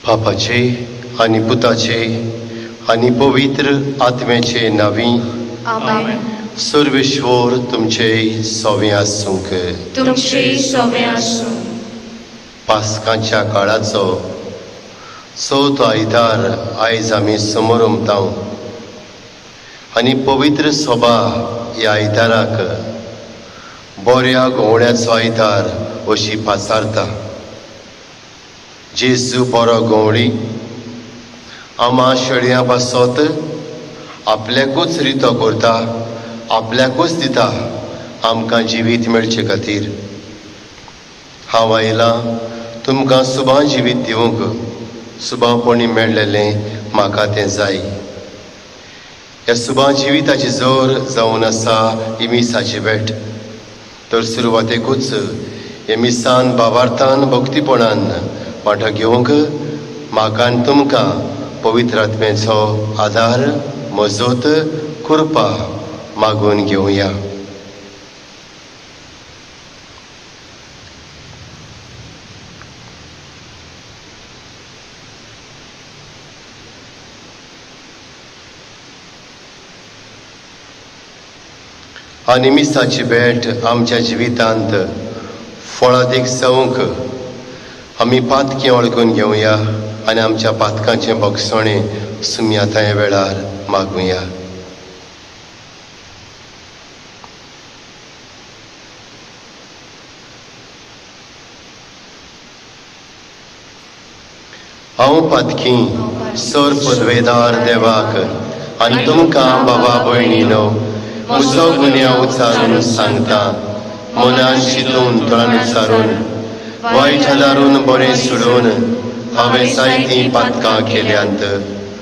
बापाचे आनी पुताचे आनी पवित्र आत्म्याचे नावी आमेन. सर्वेश्वर तुमचे सोवे आसूंक. तुमचे सोवे आसूं. पास्काच्या काळाचो चवथो आयतार आयज आमी समोर उमताव आनी पवित्र सभा ह्या आयताराक बऱ्या गवण्याचो आयतार अशी पाचारता. जेजू बरो गवळी आमा शेळयां पासत आपल्याकूच रितो करता, आपल्याकूच दिता आमकां जिवीत मेळचे खातीर. हांव आयलां तुमकां सुभां जिवीत दिवंक. सुभांपणी मेळ्ळेलें म्हाका तें जाय. ह्या सुभां जिविताची जोर जावन आसा इमिसाची भेट. तर सुरवातेकूच हे मिसान भावार्थान भक्तीपणान वांटो घेवंक म्हाका आनी तुमकां पवित्र आत्म्याचो आदार, मजत, कृपा मागून घेवया. आनी मिसाची भेट आमच्या जिवितांत फळादीक जावंक आमी पातकें वळखून घेवया आनी आमच्या पातकांचें भोगसणें सुमयाता ह्या वेळार मागुया. हांव पातकी सर पदवेदार देवाक आनी तुमकां बाबा भयणीनो म्हजो गुन्यांव उचारून सांगता. मनान चिंतून तोंडान उचारून वायट हलारून बरें सोडून हांवें जायतीं पातकां केल्यांत.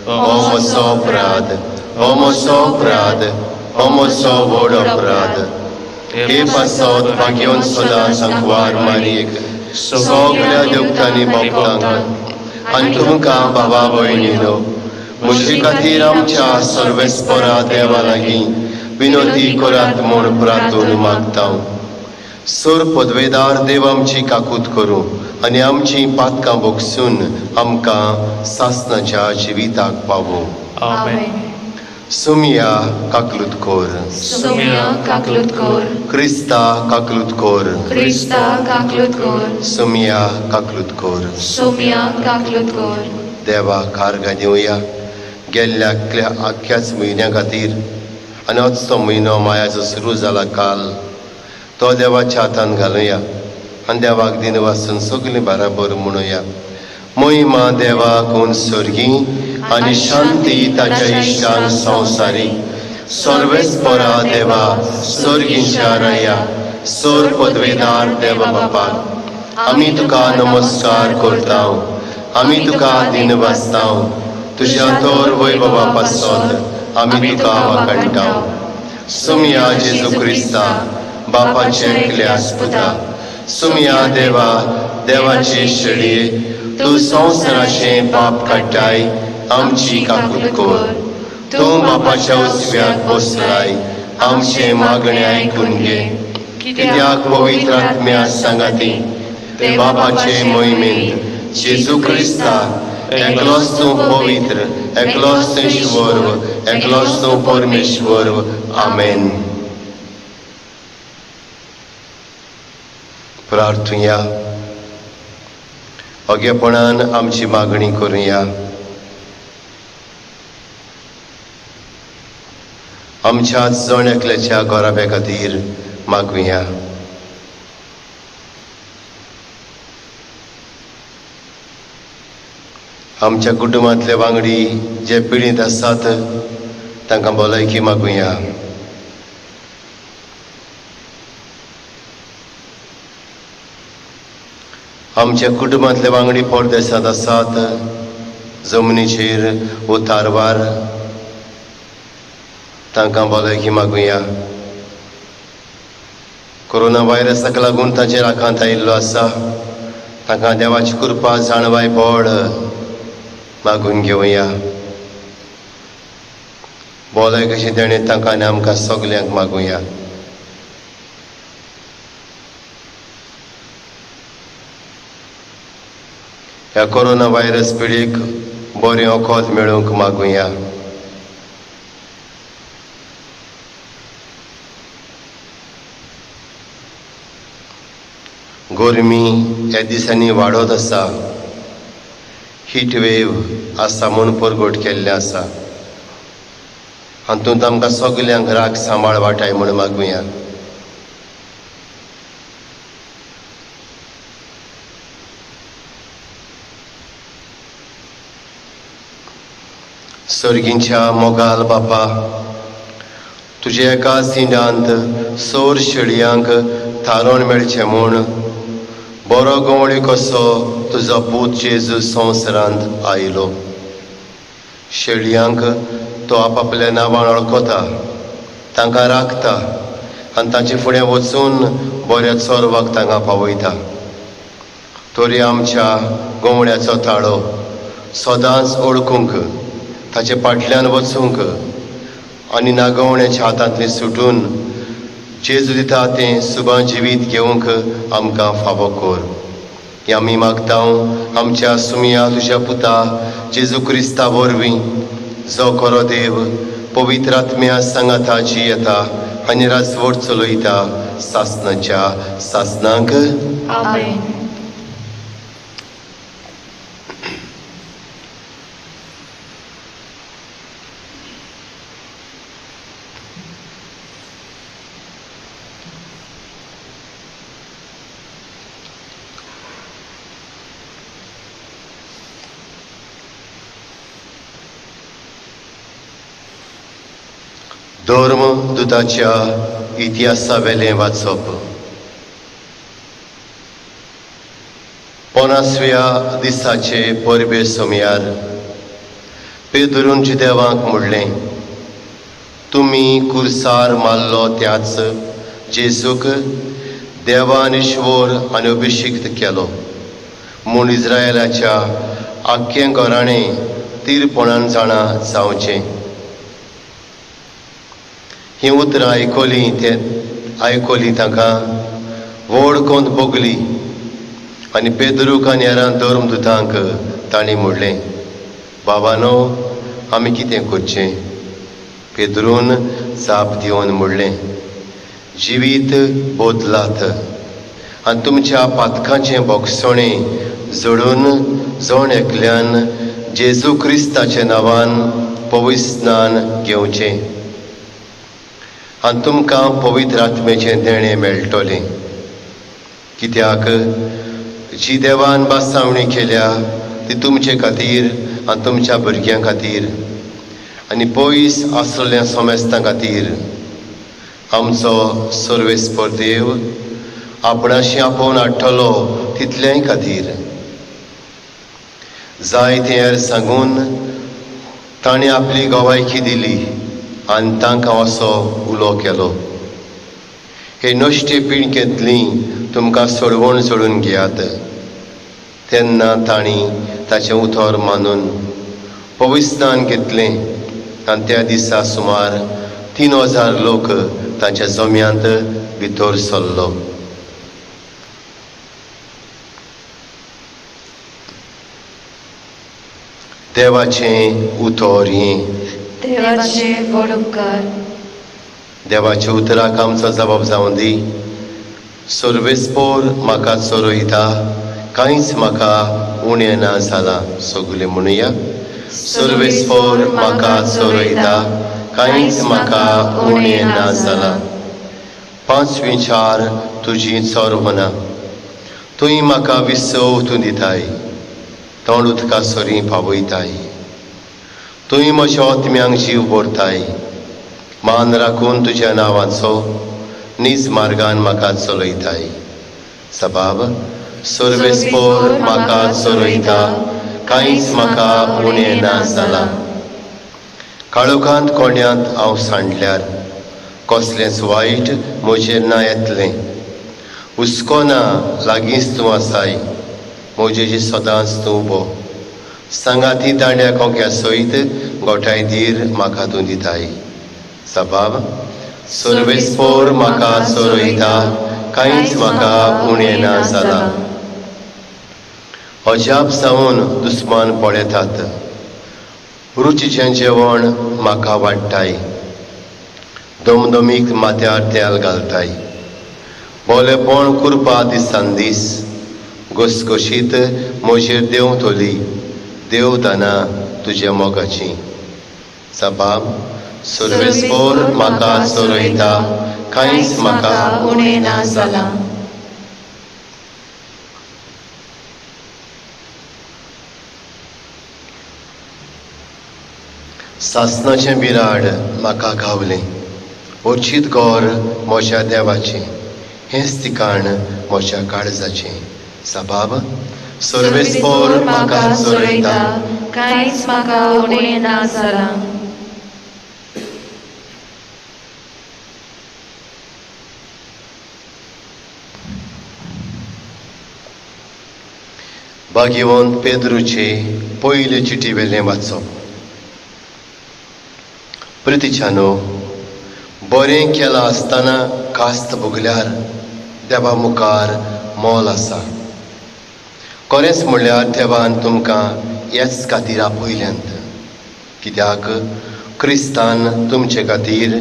हो म्हजो अपराध, हो म्हजो अपराध, हो म्हजो व्हड अपराध. हे पासत म्हाका येवन सदां सांकवार मारीक सगळ्या देवतांनी भोगतांक आनी तुमकां बाबा भयणीनो म्हजे खातीर आमच्या सर्वेस्परा देवा लागीं विनोदी करात म्हूण प्रार्थून मागता. सर पदवेदार देव आमची काकूत करूं आनी आमची पातकां भोगसून आमकां सासणाच्या जिविताक पावूं. आमेन. सुमया काकलूत कोर. सुमया काकलूत कोर. क्रिस्ता काकलूत कोर. क्रिस्ता काकलूत कोर. सुमया काकलूत कोर. सुमया काकलूत कोर. देवा कारगा दिवया गेल्ल्या आख्याच म्हयन्या खातीर आनी होचो म्हयनो मायाचो सुरू जाला काल तो देवाच्या हातान घालुया आनी देवाक दिन वाचून सगळीं बराबर म्हणुया. महिमा देवाक उन सर्गी आनी शांती ताच्या इश्टान संवसारी. सर्वेस्परा देवा सर्गींच्या राया सर पदवेदार देवा बापाक आमी तुका नमस्कार करता. आमी तुका दिन वाचता. तुज्या तोर वैभवा पासत आमी तुका वाकणटा. सुमया जेजू क्रिस्ता बापाचे एकल्यास पुता. सुमया देवा देवाचे शेळये तूं संवसाराचे पाप काडटाय आमची काकूत कोर. तूं बापाच्या उजव्याक बसलाय आमचे मागणे आयकून घे. कित्याक पवित्र आत्म्या सांगाती ते बापाचे मोहिमेंत जेजू क्रिस्ता एकलोच तूं पवित्र, एकलोच तूं ईश्वर, एकलोच तूं परमेश्वर. आमेन. प्रार्थुया. ओगेपणान आमची मागणी करुया. आमच्या जण एकल्याच्या गोराब्या खातीर मागुया. आमच्या कुटुंबांतले वांगडी जे पिडीत आसात तांकां भलायकी मागुया. आमच्या कुटुंबांतले वांगडी परदेसांत आसात जमनीचेर उतारवार तांकां भलायकी मागुया. कोरोना व्हायरसाक लागून ताचेर आकांत आयिल्लो आसा तांकां देवाची कृपा जाणवाय व्हड मागून घेवया. बोलाय कशी तेणें तांकां आनी आमकां सगल्यांक मागुया. ह्या कोरोना व्हायरस पिडीक बरें वखद मेळूंक मागुया. गरमी ह्या दिसांनी वाडत आसा. हीट वेव आसा म्हूण परगट केल्लें आसा. हातूंत आमकां सगल्यांक राग सांबाळ वाटाय म्हूण मागुया. सर्गींच्या मोगाल बापा, तुजे एका सिंडांत सोर शेळयांक थारोन मेळचें म्हूण बरो गवळी कसो तुजो पूत जेजू संवसारांत आयलो. शेळयांक तो आपापल्या नांवान वळखता, तांकां राखता आनी तांचे फुडें वचून बऱ्या चोरवाक तांकां पावयता. तोरी आमच्या गवळ्याचो ताळो सदांच ओळखूंक, ताचे फाटल्यान वचूंक आनी नागवण्याच्या हातांतली सुटून जेजू दिता तें सुबां जिवीत घेवंक आमकां फावो कर. हें आमी मागतां आमच्या सुमया तुज्या पुता जेजू क्रिस्ता वरवीं, जो खरो देव पवित्र आत्म्या सांगाताची येता आनी राजवट चलयता सासणाच्या सासणांक. आमेन. धर्म दुताच्या इतिहासा वेलें वाचप. 50व्या दिसाचे परबे सोमयार पेदरून देवांक म्हणलें, तुमी कुर्सार मारलो त्याच जेजूक देवान ईश्वर आनी अभिषेक्त केलो म्हूण इस्रायलाच्या आख्खें घराणें तीरपणान जाणा जावचें. ही उतरां आयकोली तांकां व्हड कोंत भोगली आनी पेद्रूक आनी हेरां धर्मदुतांक तांणी म्हणलें, बाबानो, आमी कितें करचें? पेद्रून जाप दिवन म्हणलें, जिवीत बदलात आनी तुमच्या पातकांचें बोगसणें जोडून जण एकल्यान जेजू क्रिस्ताच्या नांवान पवित्र स्नान घेवचें आनी तुमकां पवित्र आत्मेचें देणें मेळटलें. कित्याक जी देवान बासावणी केल्या ती तुमचे खातीर आनी तुमच्या भुरग्यां खातीर आनी पयस आसलेल्या सोमेस्तां खातीर. आमचो सर्वेस्पर देव आपणाशी आपोवन हाडटलो तितल्याय खातीर. जायते हेर सांगून ताणें आपली गोवायकी दिली आनी तांकां असो उलो केलो. हे नश्टे पिणकेंतली तुमकां सोडवण सोडून घेयात. तेन्ना तांणी ताचें उतर मानून पवित्र स्नान घेतलें आनी त्या दिसा सुमार 3000 लोक तांच्या जम्यांत भितर सरलो. देवाचें उतर हें. देवाचे व्हड उपकार. देवाच्या उतराक आमचो जबाब जावं दी. सर्वेस्पोर म्हाका चोरयता, कांयच म्हाका उणें ना जालां. सगळे म्हणुया, सर्वेस्पोर म्हाका चोरयता, कांयच म्हाका उणें ना जालां. 5 विचार तुजी चोरवना. तुवें म्हाका विसव ओतून दिताय, तोंड उदका सोरी पावयताय. तुवें म्हज्या आत्म्यांक जीव भरताय. मान राखून तुज्या नांवाचो नीज मार्गान म्हाका चलयताय. सबाब, सर्वेस्पोर म्हाका चोरयता, कांयच म्हाका उणें ना जालां. काळोखांत कोड्यांत हांव सांडल्यार कसलेंच वायट म्हजेर ना येतलें. हुस्को ना, लागींच तूं आसाय, म्हजेर सदांच तूं उबो. सांगाती दांड्या कोंक्या सयत गोठाय धीर म्हाका तूं दिताय. सबाब, सर्वेस्पोर म्हाका चोरयता, कांयच म्हाका उणें ना जालां. अजाप जावन दुस्मान पळयतात. रुचीचें जेवण म्हाका वाडटाय. दमदमीक माथ्यार तेल घालताय. बोलेपण करपा दिसान दीस घसघशीत म्हजेर देव तोली. देव दाना तुज्या मोगाची. जबाब सर्वेस्पोर म्हाका चोरयता, कांयच म्हाका उणें ना जालां. सासणाचें बिराड म्हाका गावलें. ओर्चीत गोर म्हज्या देवाचें. हेंच ठिकाण म्हज्या काळजाचें. जबाब सर्वेस्पोर म्हाका चोरयता, कांयच म्हाका उणें ना जालां. भाग्यवंत पेद्रूचे पयले चिटी वेलें वाचप. प्रितीच्यानो, बरें केलां आसतना कास्त भोगल्यार देवा मुखार मोल आसा. खरेंच म्हणल्यार देवान तुमकां हेच खातीर आपयल्यांत. कित्याक क्रिस्तान तुमचे खातीर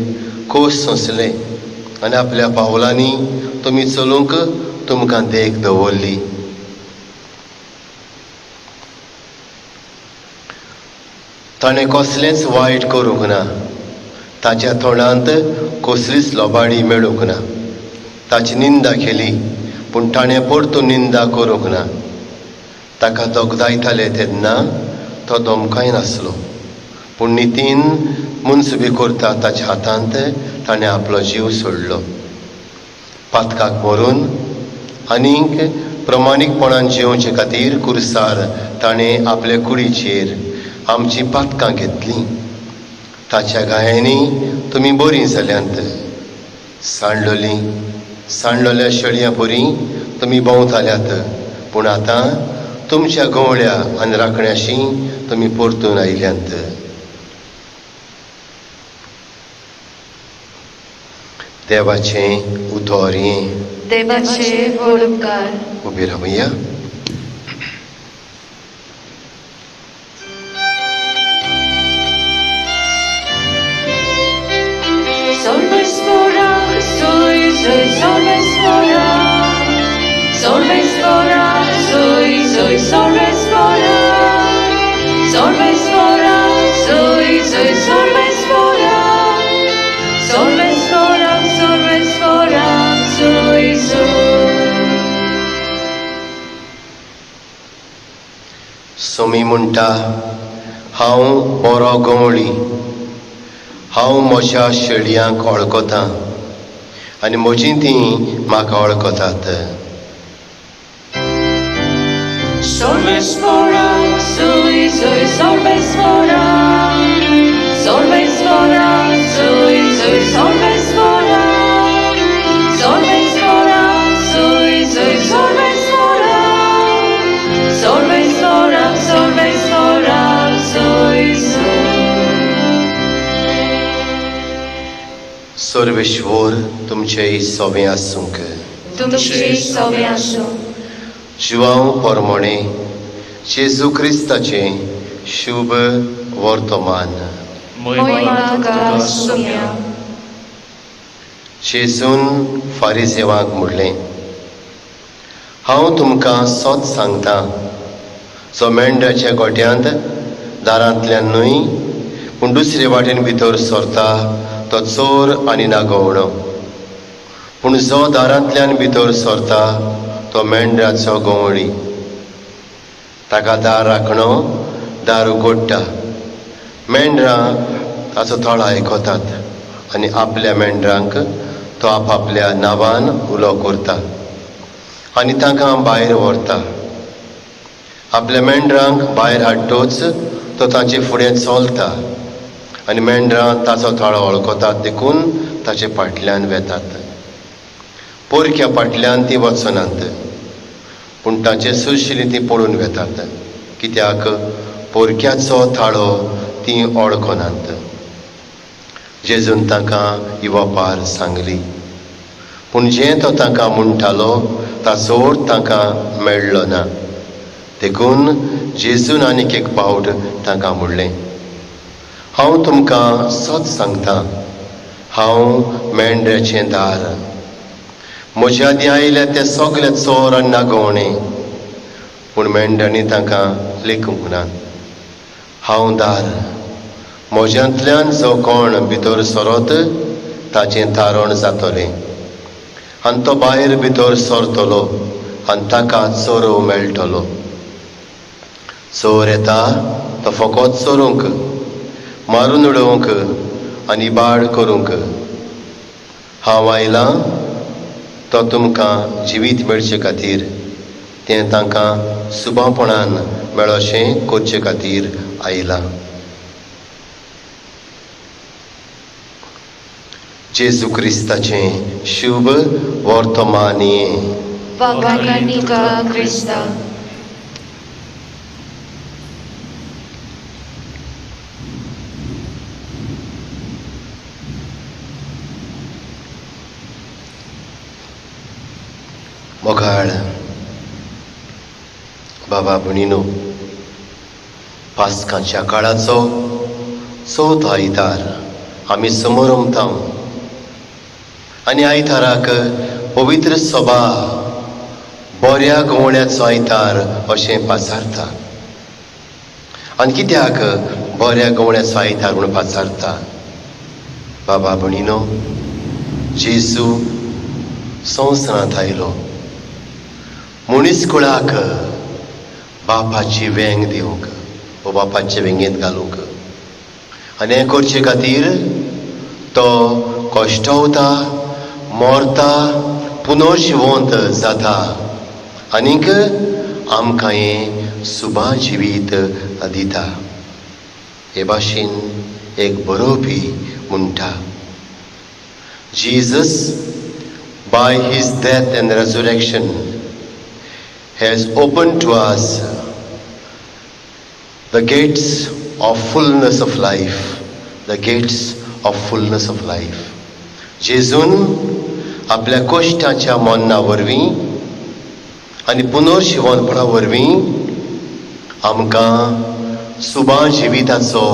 खोस सोंसलें आनी आपल्या पावलांनी तुमी चलूंक तुमकां देख दवरली. ताणें कसलेंच वायट करूंक ना. ताच्या तोंडांत कसलीच लोबाडी मेळूंक ना. ताची निंदा केली पूण ताणें परतून निंदा करूंक ना. ताका दोगदायताले तेन्ना तो धमकाय नासलो. पूण नितीन मुनसुबी करता ताच्या हातांत ताणें आपलो जीव सोडलो. पातकाक मरून आनीक प्रमाणीकपणान जिवचे खातीर कुर्सार ताणें आपले कुडीचेर आमची पातकां घेतलीं. ताच्या गायांनी तुमी बरीं जाल्यांत. सांडलोल्या शेळयां बरीं तुमी भोंवताल्यात. पूण आतां तुमच्या गवळ्या आनी राखण्याशी तुमी परतून आयल्यांत. देवाचें उतोरें. देवाचे व्हड उपकार. उबी रावया. Solvespora, soy solvespora. Solvespora, soy solvespora. Solvespora, soy solvespora. Solvespora, solvespora, soy. Somi म्हणटा, हांव बरो गवळी. हांव म्हज्या शेळयांक वळखतां आनी म्हजीं तीं म्हाका वळखतात. Solvespora, soy solvespora. Solvespora, soy solvespora. Solvespora, soy solvespora. Solvespora, solvespora, soy. Sarveshwar तुमचे सोबे आसूंक. तुमची सोबे आसूं. जिवांव पोरमोणे जेजू क्रिस्ताचें शुभ वर्तमान. मोहिमा तुका सुम्या. जेजून फारिसेवांक म्हणलें, हांव तुमकां सोत सांगतां, जो मेंढराच्या गोट्यांत दारांतल्यान न्हय पूण दुसरे वाटेन भितर सरता तो चोर आनी नागोवणो. पूण जो दारांतल्यान भितर सरता तो मेंढराचो गवळी. ताका दार राखणो दार उगडटा. मेंढरां ताचो थळ आयकतात आनी आपल्या मेंढरांक तो आपापल्या नांवान उलो करता आनी तांकां भायर व्हरता. आपल्या मेंढरांक भायर हाडटोच तो तांचे फुडें चलता आनी मेंढरां ताचो थळो वळखतात देखून ताचे फाटल्यान वेतात. पोरक्या फाटल्यान तीं वचनात पूण ताचे सुशिल्लीं तीं पळून वेतात. कित्याक पोरक्याचो थाळो तीं वळखनात. जेजून तांकां ही वपार सांगली. पूण जें तो तांकां म्हणटालो ताचो अर्थ तांकां मेळ्ळो ना. देखून जेजून आनीक एक पावट तांकां म्हणलें, हांव तुमकां सत सांगतां, हांव मेंढऱ्याचें दार. म्हज्या आदीं आयिल्ले ते सगळे चोर आनी नागोवणे, पूण मेंढऱ्यांनी तांकां लेखूंक म्हणात, हांव दार. म्हज्यांतल्यान जो कोण भितर सरोत ताचें तारण जातलें, आनी तो भायर भितर सरतलो आनी ताका चोरो मेळटलो. चोर येता तो फकत चोरूंक, मारून उडोवंक आनी इबाड करूंक. हांव आयलां तो तुमकां जिवीत मेळचे खातीर, तें तांकां सुबावपणान मेळोशें करचे खातीर आयलां. जेजू क्रिस्ताचें शुभ वर्तमानीय. वंदनीय तुका क्रिस्ता. मोगाळ बाबा भणीनो, पास्काच्या काळाचो चवथो आयतार आमी समोर उमतां आनी आयताराक पवित्र सभा बऱ्या गवण्याचो आयतार अशें पाचारता. आनी कित्याक बऱ्या गवण्याचो आयतार म्हूण पाचारता? बाबा भणीनो, जेजू संवसारांत आयलो मनीसकुळाक बापाची वेंग दिवंक वो बापाचे वेंगेंत घालूंक. आनी हें करचे खातीर तो कश्टावता, मरता, पुनर्जिवंत जाता आनीक आमकां हें सुबा जिवीत दिता. हे भाशेन एक बरोवपी म्हणटा, Jesus, by his death and resurrection, has opened to us the gates of fullness of life, the gates of fullness of life. जेजून आपल्या कश्टाच्या मन्ना वरवीं आनी पुनर्जिवनपणा वरवीं आमकां सुबा जिविताचो,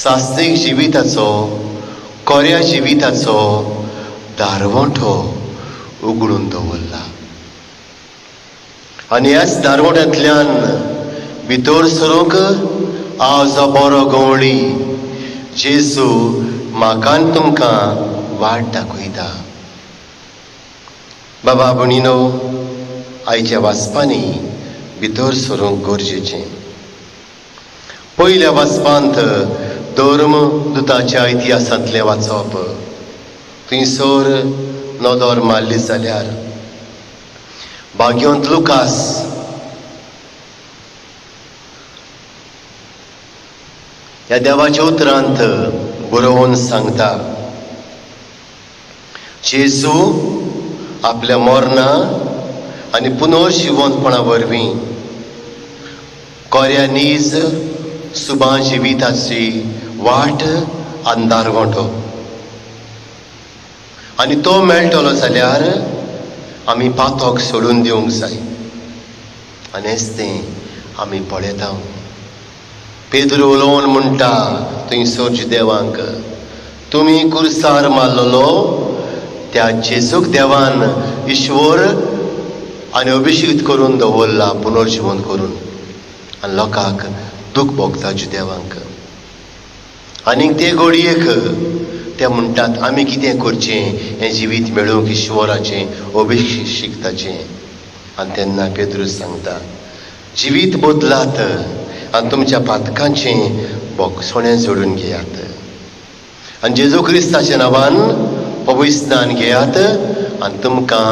सासणीक जिविताचो, कोऱ्या जिविताचो दारवंठो उगडून दवरला. आनी ह्याच दारवंट्यांतल्यान भितर सरूंक आज बरो गवळी जेजू म्हाका आनी तुमकां वाट दाखयता. बाबा भणीनो, आयच्या वाचपांनी भितर सरूंक गरजेचें. पयल्या वाचपांत धर्म दुताच्या इतिहासांतलें वाचप. थंयसर नदर मारली जाल्यार भाग्यवंत लुकास ह्या देवाच्या उतरांत बरोवन सांगता, जेजू आपल्या मरणा आनी पुनर्जिवंतपणा वरवीं कोऱ्या नीज सुबा जिविताची वाट अंदारवंठो आनी तो मेळटलो जाल्यार आमी पातोक सोडून दिवंक जाय. आनी हेच तें आमी पळयता. पेद्रू उलोवन म्हणटा थंयसर देवांक, तुमी कुर्सार मारलेलो त्या जेजूक देवान ईश्वर आनी अभिषेक करून दवरला पुनर्जिवन करून. आनी लोकांक दूख भोगता देवांक. आनीक ते घडयेक ते म्हणटात आमी कितें करचें हें जिवीत मेळूंक ईश्वराचें अभिषेकाचें. आनी तेन्ना पेद्रू सांगता, जिवीत बदलात आनी तुमच्या पातकांचें बोगसोणें जोडून घेयात आनी जेजू क्रिस्ताच्या नांवान पवित्र स्नान घेयात आनी तुमकां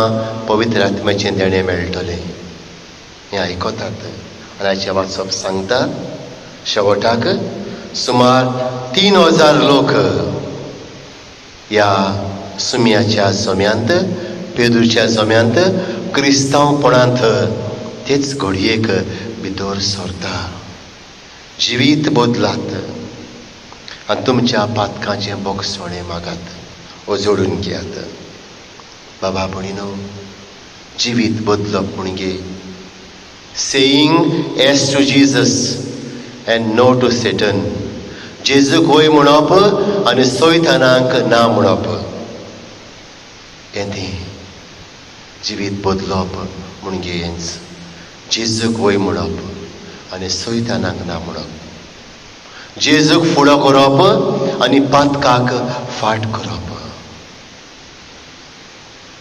पवित्र आत्म्याचें देणें मेळटलें. हें आयकतात. आनी हाचें वाचप सांगता, शेवटाक सुमार 3000 लोक ह्या सुमयाच्या जम्यांत, पेद्रूच्या जम्यांत क्रिस्तांवपणांत तेच घडयेक भितर सरता. जिवीत बदलात आनी तुमच्या पातकांचें बोगसोणें मागात वो जोडून घेयात. बाबा भणीनो, जिवीत बदलप म्हणजे saying yes to Jesus and no to Satan. जेजूक होय म्हणप आनी सैतानाक ना म्हणप. यें जिवीत बदलप म्हणजे हेंच. जेजूक होय म्हणप आनी सैतानाक ना म्हणप. जेजूक फुडो करप आनी पातकाक फाट करप.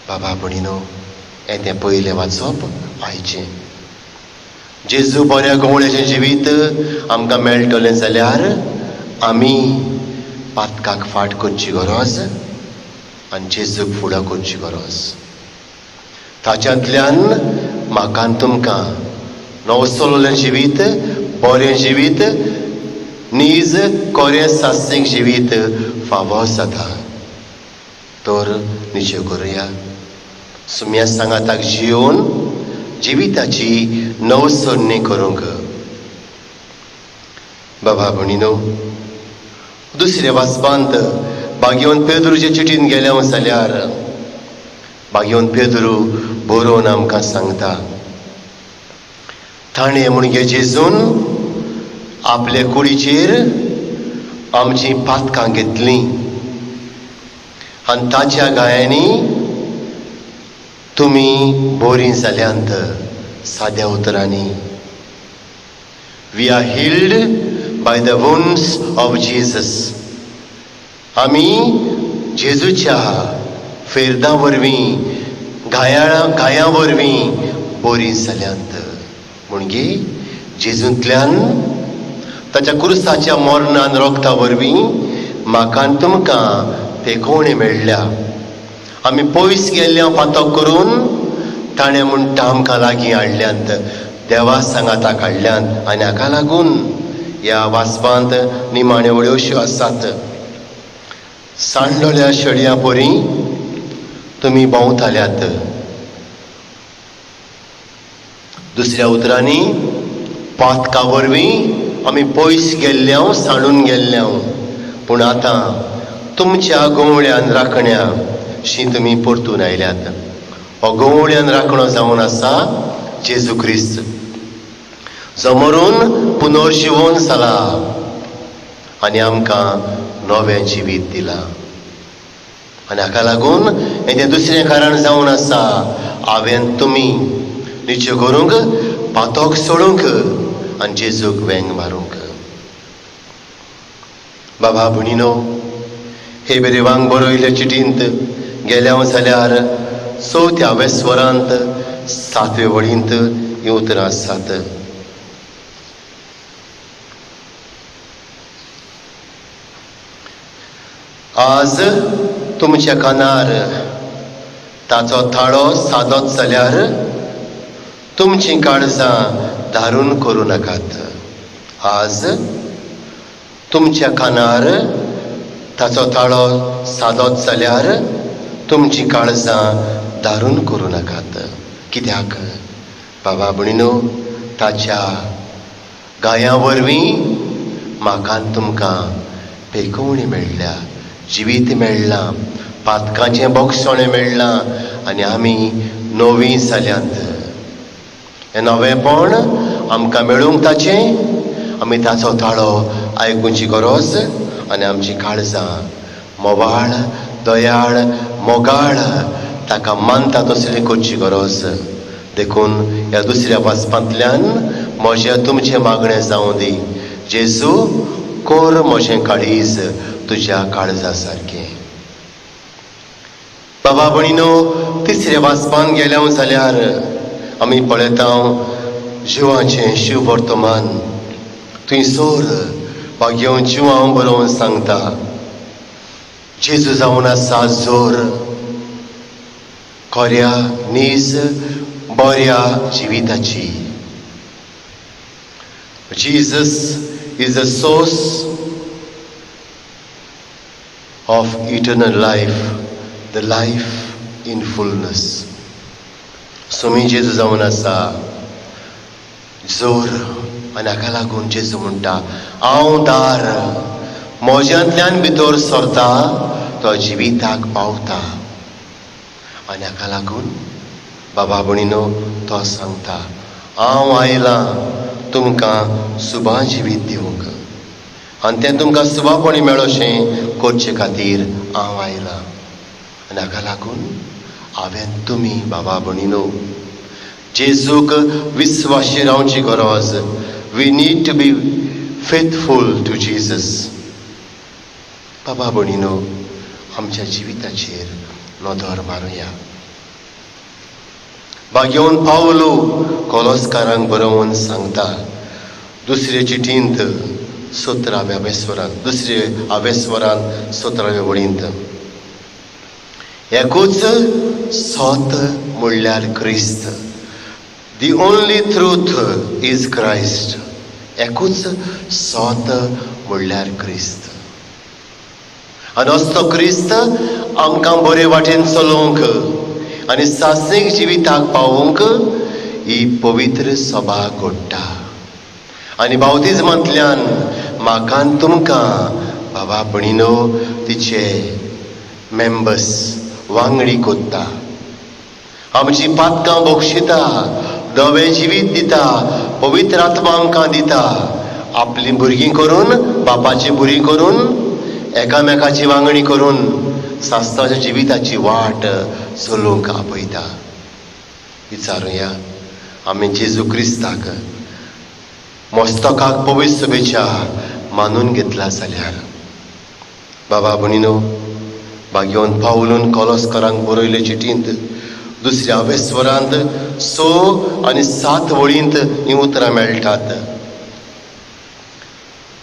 बाबा भणीनो, हें तें पयलें वाचप आयचें. जेजू बऱ्या गवळ्याचें जिवीत आमकां मेळटलें जाल्यार आमी पातकाक फाट करची गरज आनी जेजूक फुडो करची गरज. ताच्यांतल्यान म्हाका आनी तुमकां नवसोल्लें जिवीत, बरें जिवीत, नीज कोरें सात्सीक जिवीत फावो जाता. तर निश्चय करुया, सुम्या सांगाताक जिवन जिविताची नवसोडणी करूंक. बाबा भणीनो, दुसऱ्या वाचपांत बागेवन पेद्रूचे चिटीन गेल्या जाल्यार बागेवन पेद्रू बरोवन आमकां सांगता, ताणें म्हणजे जेजून आपले कुडीचेर आमची पातकां घेतलीं आनी ताच्या गायांनी तुमी बरीं जाल्यांत. साद्या उतरांनी, we are healed by the wounds of Jesus. आमी जेजूच्या फेर्दां वरवीं, गायां वरवीं बरीं जाल्यांत. म्हणजे जेजूंतल्यान, ताच्या क्रुसाच्या मरणान रोगता वरवीं म्हाका आनी तुमकां पेखोवणी मेळ्ळ्या. आमी पयस गेल्ल्या पातक करून ताणें म्हणटा आमकां लागीं हाडल्यांत, देवा सांगाताक हाडल्यांत. आनी हाका लागून ह्या वाचपांत निमाण्यो अड्योश्यो आसात. सांडलोल्या शेडयां परी तुमी भोंवताल्यात. दुसऱ्या उतरांनी, पातका वरवीं आमी पयस गेल्ल्या, सांडून गेल्ल्या, पूण आतां तुमच्या गवळ्यान राखण्या शी तुमी परतून आयल्यात. हो गवळ्यान राखणो जावन आसा जेजू क्रिस्त, जो मरून पुनर्जिवन जाला आनी आमकां नवें जिवीत दिलां. आनी हाका लागून हें तें दुसरें कारण जावन आसा, हांवें तुमी निश्चय करूंक पातोक सोडूंक आनी जेजूक वेंग मारूंक. बाबा भणीनो, हे बेरेवांग बरयले चिटींत गेल्या जाल्यार 4व्या स्वरांत 7वे वळींत हीं उतरां आसात. आज तुमच्या कानार ताचो थाळो सादोच जाल्यार तुमचीं काळजां धारून करूं नाकात. आज तुमच्या कानार ताचो थाळो सादोच जाल्यार तुमचीं काळजां धारून करूं नाकात. कित्याक बाबा भणीनो, ताच्या गायां वरवीं म्हाका आनी तुमकां पेखोवणी मेळ्ळ्या, जिवीत मेळ्ळां, पातकांचें बोगसोणें मेळ्ळां आनी आमी नवीं जाल्यांत. हें नवेंपण आमकां मेळूंक ताचें आमी ताचो थाळो आयकुची गरज आनी आमचीं काळजां मोवाळ, दयाळ, मोगाळ ताका मानता तसली करची गरज. देखून ह्या दुसऱ्या वाचपांतल्यान म्हजें तुमचें मागणें जावं दी, जेजू कोर म्हजें काळीज तुज्या काळजा सारकें. बाबा भणीनो, तिसऱ्या वाचपान गेल्या जाल्यार आमी पळयता जिवाचें शिव वर्तमान. थंयसर बागेवन जिवां बरोवन सांगता, जेजू जावन आसा जोर खऱ्या नीज बऱ्या जिविताची. Jesus is the source of eternal life, the life in fullness. Sumi जेजू जावन आसा जोर आनी हाका लागून जेजू म्हणटा, हांव दार, म्हज्यांतल्यान भितर सरता तो जिविताक पावता. आनी हाका लागून बाबा भणीनो तो सांगता, हांव आयलां तुमकां सुभां जिवीत दिवंक, आनी तें तुमकां सुभापणी मेळोशें करचे खातीर हांव आयलां. आनी हाका लागून हांवें तुमी बाबा भणीनो जेजूक विस्वाशी रावची गरज. We need to be faithful to Jesus. बाबा भणीनो, आमच्या जिविताचेर नदर मारुया. भाग्यवन पावलो कोलोस्कारांक बरोवन सांगता दुसरे चिठींत 17व्या वेस्वरांत, दुसरे आवेस्वरांत 17व्या वळींत, एकूच सोत म्हणल्यार क्रिस्त. दी ओन्ली ट्रूथ इज क्रायस्ट. एकूच सोत म्हणल्यार क्रिस्त. आनी असलो क्रिस्त आमकां बरे वाटेन चलोवंक आनी सासणीक जिविताक पावोवंक ही पवित्र सभा घडटा. आनी बावतिजमांतल्यान म्हाका आनी तुमकां बाबा भणीनो तिचे मेंबर्स वांगडी कोत्ता. आमची पातकां बक्षिता, नवें जिवीत दिता, पवित्र आत्मा आमकां दिता. आपली भुरगीं करून, बापाची भुरगीं करून, एकामेकाची वांगडी करून सासणाच्या जिविताची वाट चलोवंक आपयता. विचारुया आमी जेजू क्रिस्ताक मस्तकाक पवित्र सभेच्या मानून घेतला जाल्यार. बाबा भणीनो, भाग्यवन पावलून कोलोस्कारांक बरयले चिठींत दुसऱ्या आवेस्वरांत 6 आनी 7 वळींत हीं उतरां मेळटात.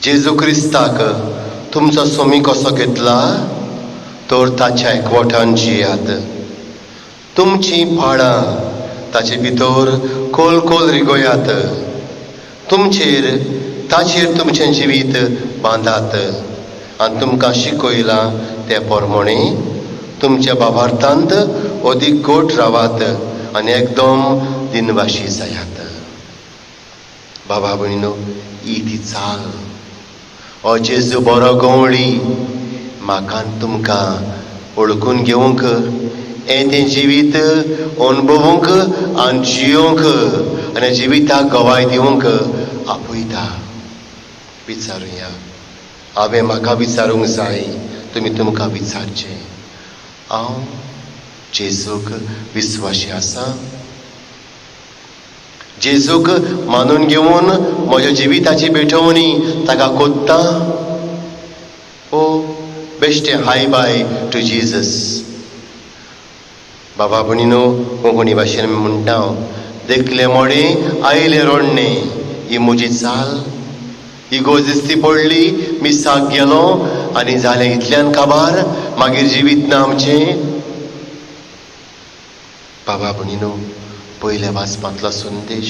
जेजू क्रिस्ताक तुमचो सोमी कसो घेतला तर ताच्या एकवटान जियात. तुमची पाळां ताचे भितर खोल खोल रिगोयात. ताचेर तुमचें जिवीत बांदात. आनी तुमकां शिकयलां ते प्रमाणे तुमच्या बाबार्थांत अदीक गोट रावात आनी एकदम दिनवाशी जायात. बाबा भणीनो, ही ती चाल. हो जेजू बरो गवळी म्हाका आनी तुमकां ओळखून घेवंक, हें तें जिवीत अणभवूंक आनी जियोंक आनी जिविताक गवाय दिवंक आपयता. विचारुया. हांवें म्हाका विचारूंक जाय, तुमी तुमकां विचारचें. हांव जेजूक विस्वाशी आसां? जेजूक मानून घेवन म्हज्या जिविताची बेठवणी ताका कोत्ता? ओ बेश्टें हाय बाय टू जीजस. बाबा भणीनो, कोंकणी भाशेन म्हणटा देखले मोडे आयले रोडणे. ही म्हजी चाल. इगोज दिसती पडली, मिसाक गेलो आनी जालें इतल्यान काबार, मागीर जिवीत ना आमचें. बाबा भणीनो, पयल्या वाचपांतलो संदेश.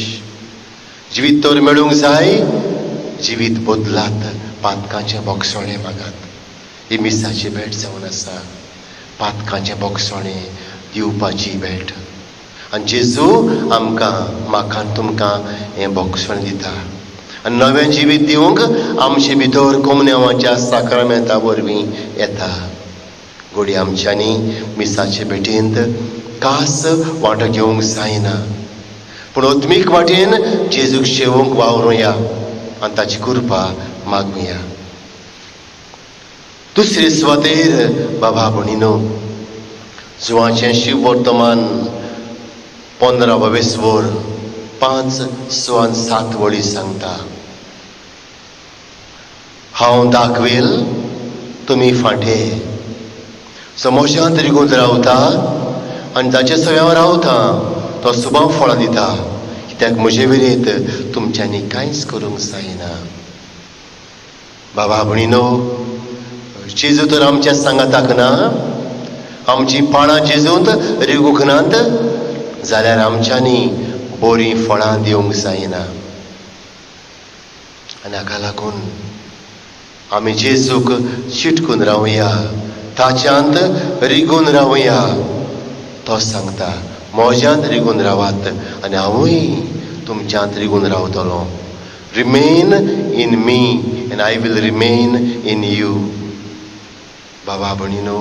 जिवीत तर मेळूंक जाय, जिवीत बदलात. पातकांचें बोगसोणें मागात. ही मिसाची भेट जावन आसा. पातकांचें बोगसोणें दिवपाची भेट. आनी जेजू आमकां, म्हाका तुमकां हें बोगसोणें दिता. आनी नवें जिवीत दिवंक आमचे भितर कोमनेवाच्या साक्रामेंता वरवीं येता. घोडी आमच्यांनी मिसाचे भेटेंत खास वांटो घेवंक जायना, पूण आत्मीक वाटेन जेजूक शेवूंक वावरुया आनी ताची कृपा मागुया. दुसरे सुवातेर बाबा भणीनो, जुवाचें शिव वर्तमान 15 वेस्वर 5, 6 आनी 7 वळी सांगता. हांव दाखवेल, तुमी फाटे. समोशांत रिगून रावता आनी ताचे सव्यावर रावता तो सुभाव फळां दिता. कित्याक म्हजे वेरेंत तुमच्यांनी कांयच करूंक जायना. बाबा भणीनो, जेजू तर आमच्या सांगाताक ना, आमची पाळां जेजूंत रिगूंक नात जाल्यार आमच्यांनी बरीं फळां दिवंक जायना. आनी हाका लागून आमी जेजूक चिटकून रावया, ताच्यांत रिगून रावया. तो सांगता, म्हज्यांत रिगून रावात आनी हांवूय तुमच्यांत रिगून रावतलों. Remain in me and I will remain in you. बाबा भणीनो,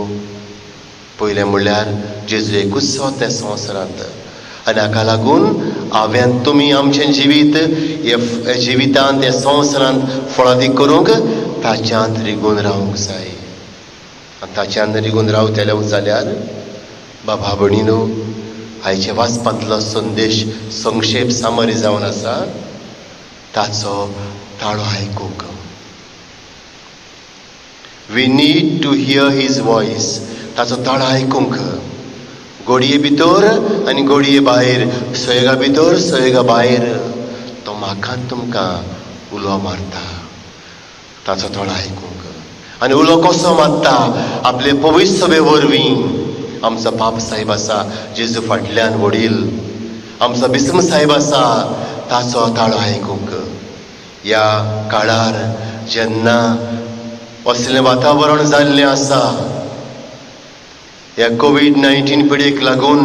पयलें म्हणल्यार जेजू एकूच त्या संवसारांत आनी हाका लागून हांवें तुमी आमचें जिवीत हे जिवितांत हे संवसारांत फळादीक करूंक ताच्यांत रिगून रावंक जाय. आनी ताच्यांत रिगून रावतले जाल्यार बाबा भणीनो, आयच्या वाचपांतलो संदेश संक्षेप सामरी जावन आसा, ताचो ताळो आयकूंक. We need to hear his voice. ताचो ताळो आयकूंक. घोडये भितर आनी घोडये भायर, सोयेगा भितर सोयेगा भायर तो म्हाका तुमकां उलो मारता. ताचो ताळो आयकूंक. आनी उलो कसो मारता? आपले पवित्र सभे वरवीं. आमचो पाप साहेब आसा जेजू फाटल्यान वडील, आमचो बिस्म साहेब आसा, ताचो ताळो आयकूंक. ह्या काळार जेन्ना असलें वातावरण जाल्लें आसा, ह्या कोविड-19 पिडेक लागून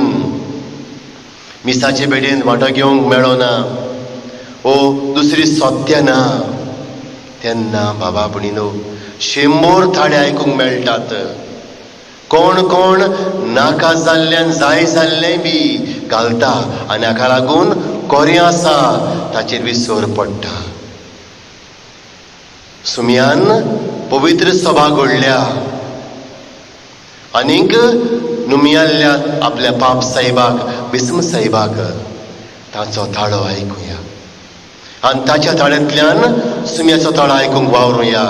मिसाचे बेडेन वांटो घेवंक मेळना, ओ दुसरी सोत्य ना, तेन्ना बाबा भणीनो 100 थाडे आयकूंक मेळटात. कोण कोण नाका जाल्ल्यान जाय जाल्लें बी घालता आनी हाका लागून कोरें आसा ताचेर विसर पडटा. सुमयान पवित्र सभा घडल्या आनीक नुमियाल्ल्या आपल्या पाप साहेबाक, बिस्म साहेबाक ताचो ताळो आयकुया. आनी ताच्या ताळ्यांतल्यान सुमयाचो ताळो आयकूंक वावरुया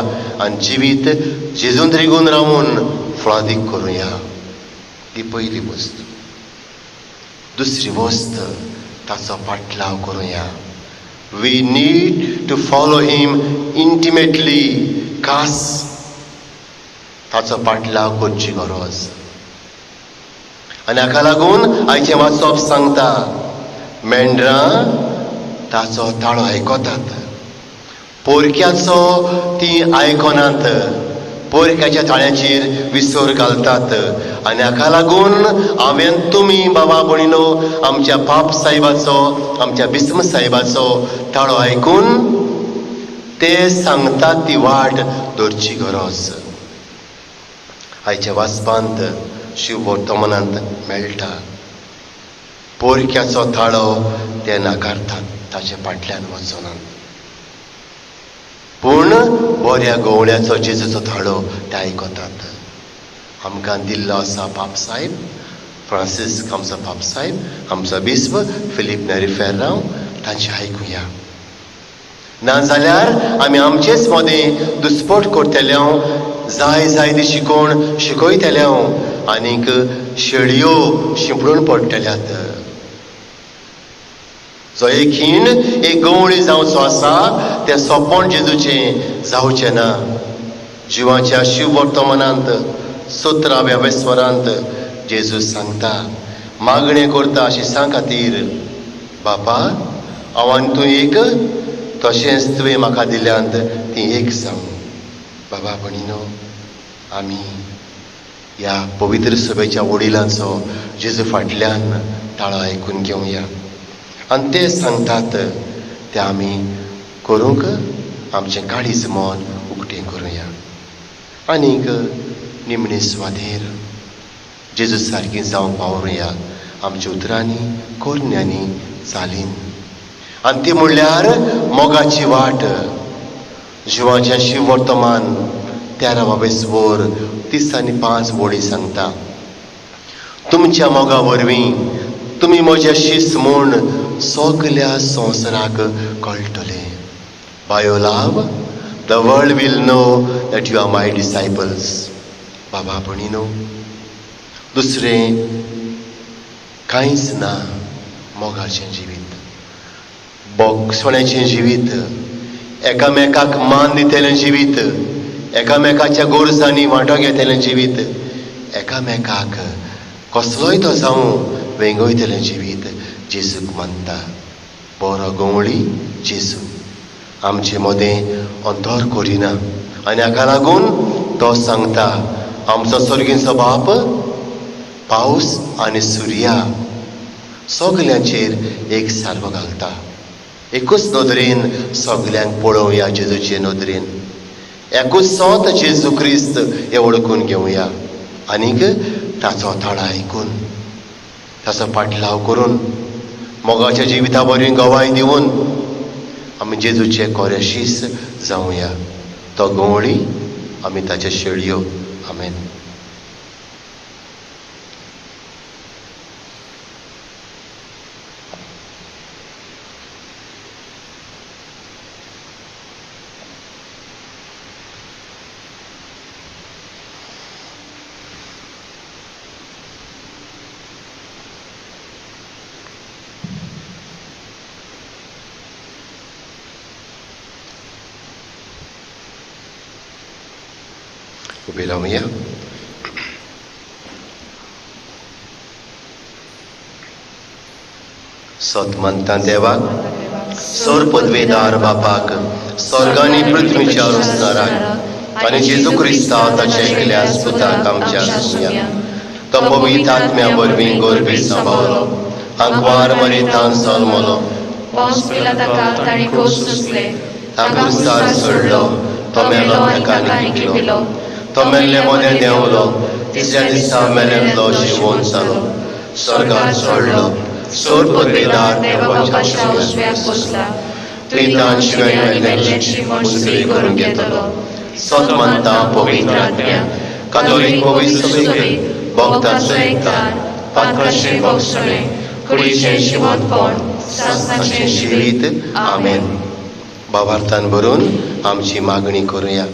आनी जिवीत जेजूंत रिगून रावून फळादीक करुया. ही पयली वस्त. दुसरी वस्त, ताचो पाटलाव करुया. वी नीड टू फॉलो हिम इंटिमेटली. खास ताचो पाटलाव करची गरज. आनी हाका लागून आयचें वाचप सांगता, मेंढरां ताचो ताळो आयकतात, पोरक्याचो ती आयकनात, पोरक्याच्या ताळ्याचेर विसर घालतात. आनी हाका लागून हांवें तुमी बाबा भणीनो आमच्या पाप साहेबाचो, आमच्या बिस्म साहेबाचो ताळो आयकून ते सांगतात ती वाट धरची गरज. आयच्या वाचपांत शिव वर्तमानांत मेळटा, पोरक्याचो ताळो ते नाकारतात ताचे फाटल्यान वचून, पूण बऱ्या गवळ्याचो जेजूचो ताळो ते आयकतात. आमकां दिल्लो आसा पाप साहेब फ्रांसीस, आमचो पाप साहेब, आमचो बिस्प फिलीप नेरी फेर्रांव, तांचे आयकुया. नाजाल्यार आमी आमचेच मदें दुस्पट करतल्यो, जाय जाय ती शिकयतल्यो आनीक शेळयो शिंपडून पडटल्यात. जो एक खीण एक गवळी जावचो आसा तें सोंपण जेजूचें जावचें ना. जिवाच्या शिव वर्तमानांत 17व्या वेस्वरांत जेजू सांगता, मागणें करता शिसां खातीर, बापा हांव आनी तूं एक, तशेंच तुवें म्हाका दिल्यांत ती एक जावं. बाबा भणीनो, आमी ह्या पवित्र सभेच्या वडिलांचो जेजू फाटल्यान ताळो आयकून घेवया आनी ते सांगतात ते आमी करूंक आमचें काळीज मन उक्तें करुया. आनीक निमणे सुवातेर जेजू सारकीं जावंक वावरुया आमच्या उतरांनी, कोरण्यांनी, चालीन. आनी ती म्हणल्यार मोगाची वाट. जिवाचें शिव वर्तमान 13वा वेस्वर 30 आनी 5 वळी सांगता, तुमच्या मोगा वरवीं तुमी म्हजे शीस म्हूण सगल्या संवसाराक कळटले. By your love the world will know that you are my disciples. बाबा भणीनो, दुसरें कांयच ना. मोगाचें जिवीत, बोगसपणाचें जिवीत, एकामेकाक मान दितलें जिवीत, एकामेकाच्या गोरजांनी वांटो घेतलें जिवीत, एकामेकाक कसलोय तो जावं वेंगयतलें जिवीत जेजूक मानता. बरो गवळी जेजू आमचे मदें अंतर करिना आनी हाका लागून तो सांगता, आमचो सर्गीचो बाप पावस आनी सुर्या सगल्यांचेर एक सारको घालता. एकूच नदरेन सगल्यांक पळोवया जेजूचे नदरेन. एकूच सोत जेजू क्रिस्त हे वळखून घेवया आनीक ताचो ताळो आयकून ताचो पाटलाव करून मोगाच्या जिविता बरी गवाय दिवन आमी जेजूचे कोरेशीस जावया. तो गवळी आमी ताचे शेळयो. आमेन. उबे रावया. सतमंता देवाक, सर पदवेदार बापाक, स्वर्गानी पृथ्वीच्या असणाराक आनी जेजू क्रिस्ता ताचे एकल्या सुताक आमच्या सुया. तो पवित्र आत्म्या वरवीं गोरबी सांबाळलो, आंकवार मरेतान सलमलो, पोंस पिलाताका ताणी खोस सुचले, क्रुसार सोडलो, तो मेलो आनी कानी पिलो, तो मेल्ले मोने देंवलो, तिसऱ्या दिसा मेलेलो जिवोन जालो, स्वर्गात सोडलो, सोर पदवेदार देवाच्या उजव्याक बसला, त्रितान शिवाय मेल्ल्यांची मुसळी करून घेतलो. सतमंता पवित्र आत्म्या, कातोलीक पवित्र सभे, भक्तांचो एकठाण, पातळाचें भक्षणे, कुडीचें जिवंतपण, सासणाचें जिवीत. आमेन. भावार्थान भरून आमची मागणी करूया.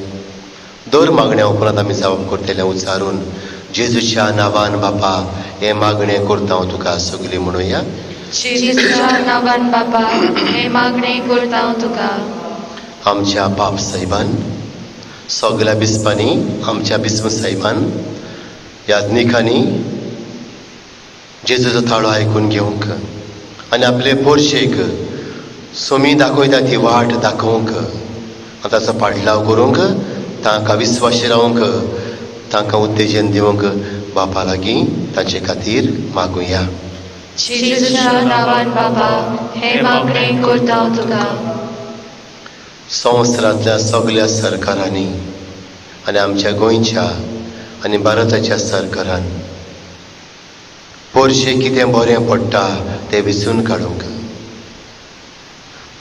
दर मागण्या उपरांत आमी जबाब करतले उच्चारून जेजूच्या नांवान बापा हे मागणे करता हांव तुका सगली म्हणुया. जेजूच्या नांवान बापा हे मागणे करता हांव तुका. आमच्या बाप साहेबान, सगल्या बिस्पांनी, आमच्या बिस्म साहेबान, याज्ञिकांनी जेजूचो थाळो आयकून घेवंक आनी आपले पोरशेक सोमी दाखयता ती वाट दाखोवंक आनी ताचो पाडलाव करूंक, तांकां विस्वाशी रावंक, तांकां उत्तेजन दिवंक बापा लागीं ताचे खातीर मागुया. जेजूच्या नांवान बापा हे मागणे करता हांव तुका. संवसारांतल्या सगल्या सरकारांनी आनी आमच्या गोंयच्या आनी भारताच्या सरकारान पोरशेक कितें बरें पडटा तें विचून काडूंक,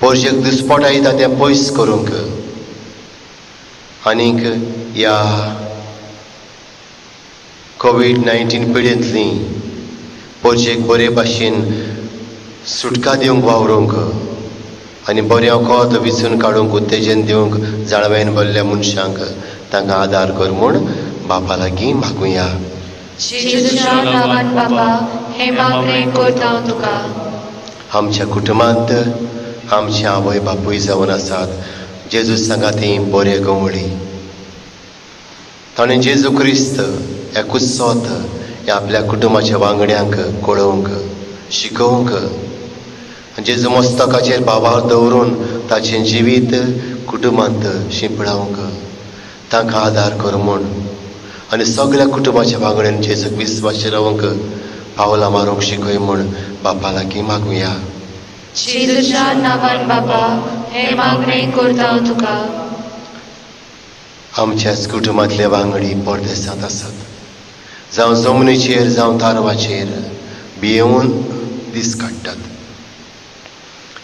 पोरशेक दुस्पट येता तें पयस करूंक आनीक ह्या कोविड-19 पिडेंतली पोरशेक बरे भाशेन सुटका दिवंक वावरूंक आनी बऱ्या वखद विचून काडूंक उत्तेजन दिवंक जाणवेन भरल्या मनशांक तांकां आदार कर म्हूण बापा लागीं मागुया. जेजूच्या नांवान बापा हे मागणे करता हांव तुका. आमच्या कुटुंबांत आमचे आवय बापूय जावन आसात जेजू सांगाती बरे गवळी. ताणें जेजू क्रिस्त एकूच सोत हे आपल्या कुटुंबाच्या वांगड्यांक कळोवंक शिकोवंक जेजू मस्तकाचेर बाबार दवरून ताचें जिवीत कुटुंबांत शिंपडावंक तांकां आदार कर म्हूण आनी सगल्या कुटुंबाच्या वांगड्यान जेजूक विस्वास रावंक पावलां मारूंक शिकय म्हूण बापा लागीं मागुया. जेजूच्या नांवान बापा हे मागणे करता हांव तुका. आमच्याच कुटुंबांतले वांगडी परदेसांत आसात, जावं जमनीचेर जावं तारवाचेर भियेवून दीस काडटात.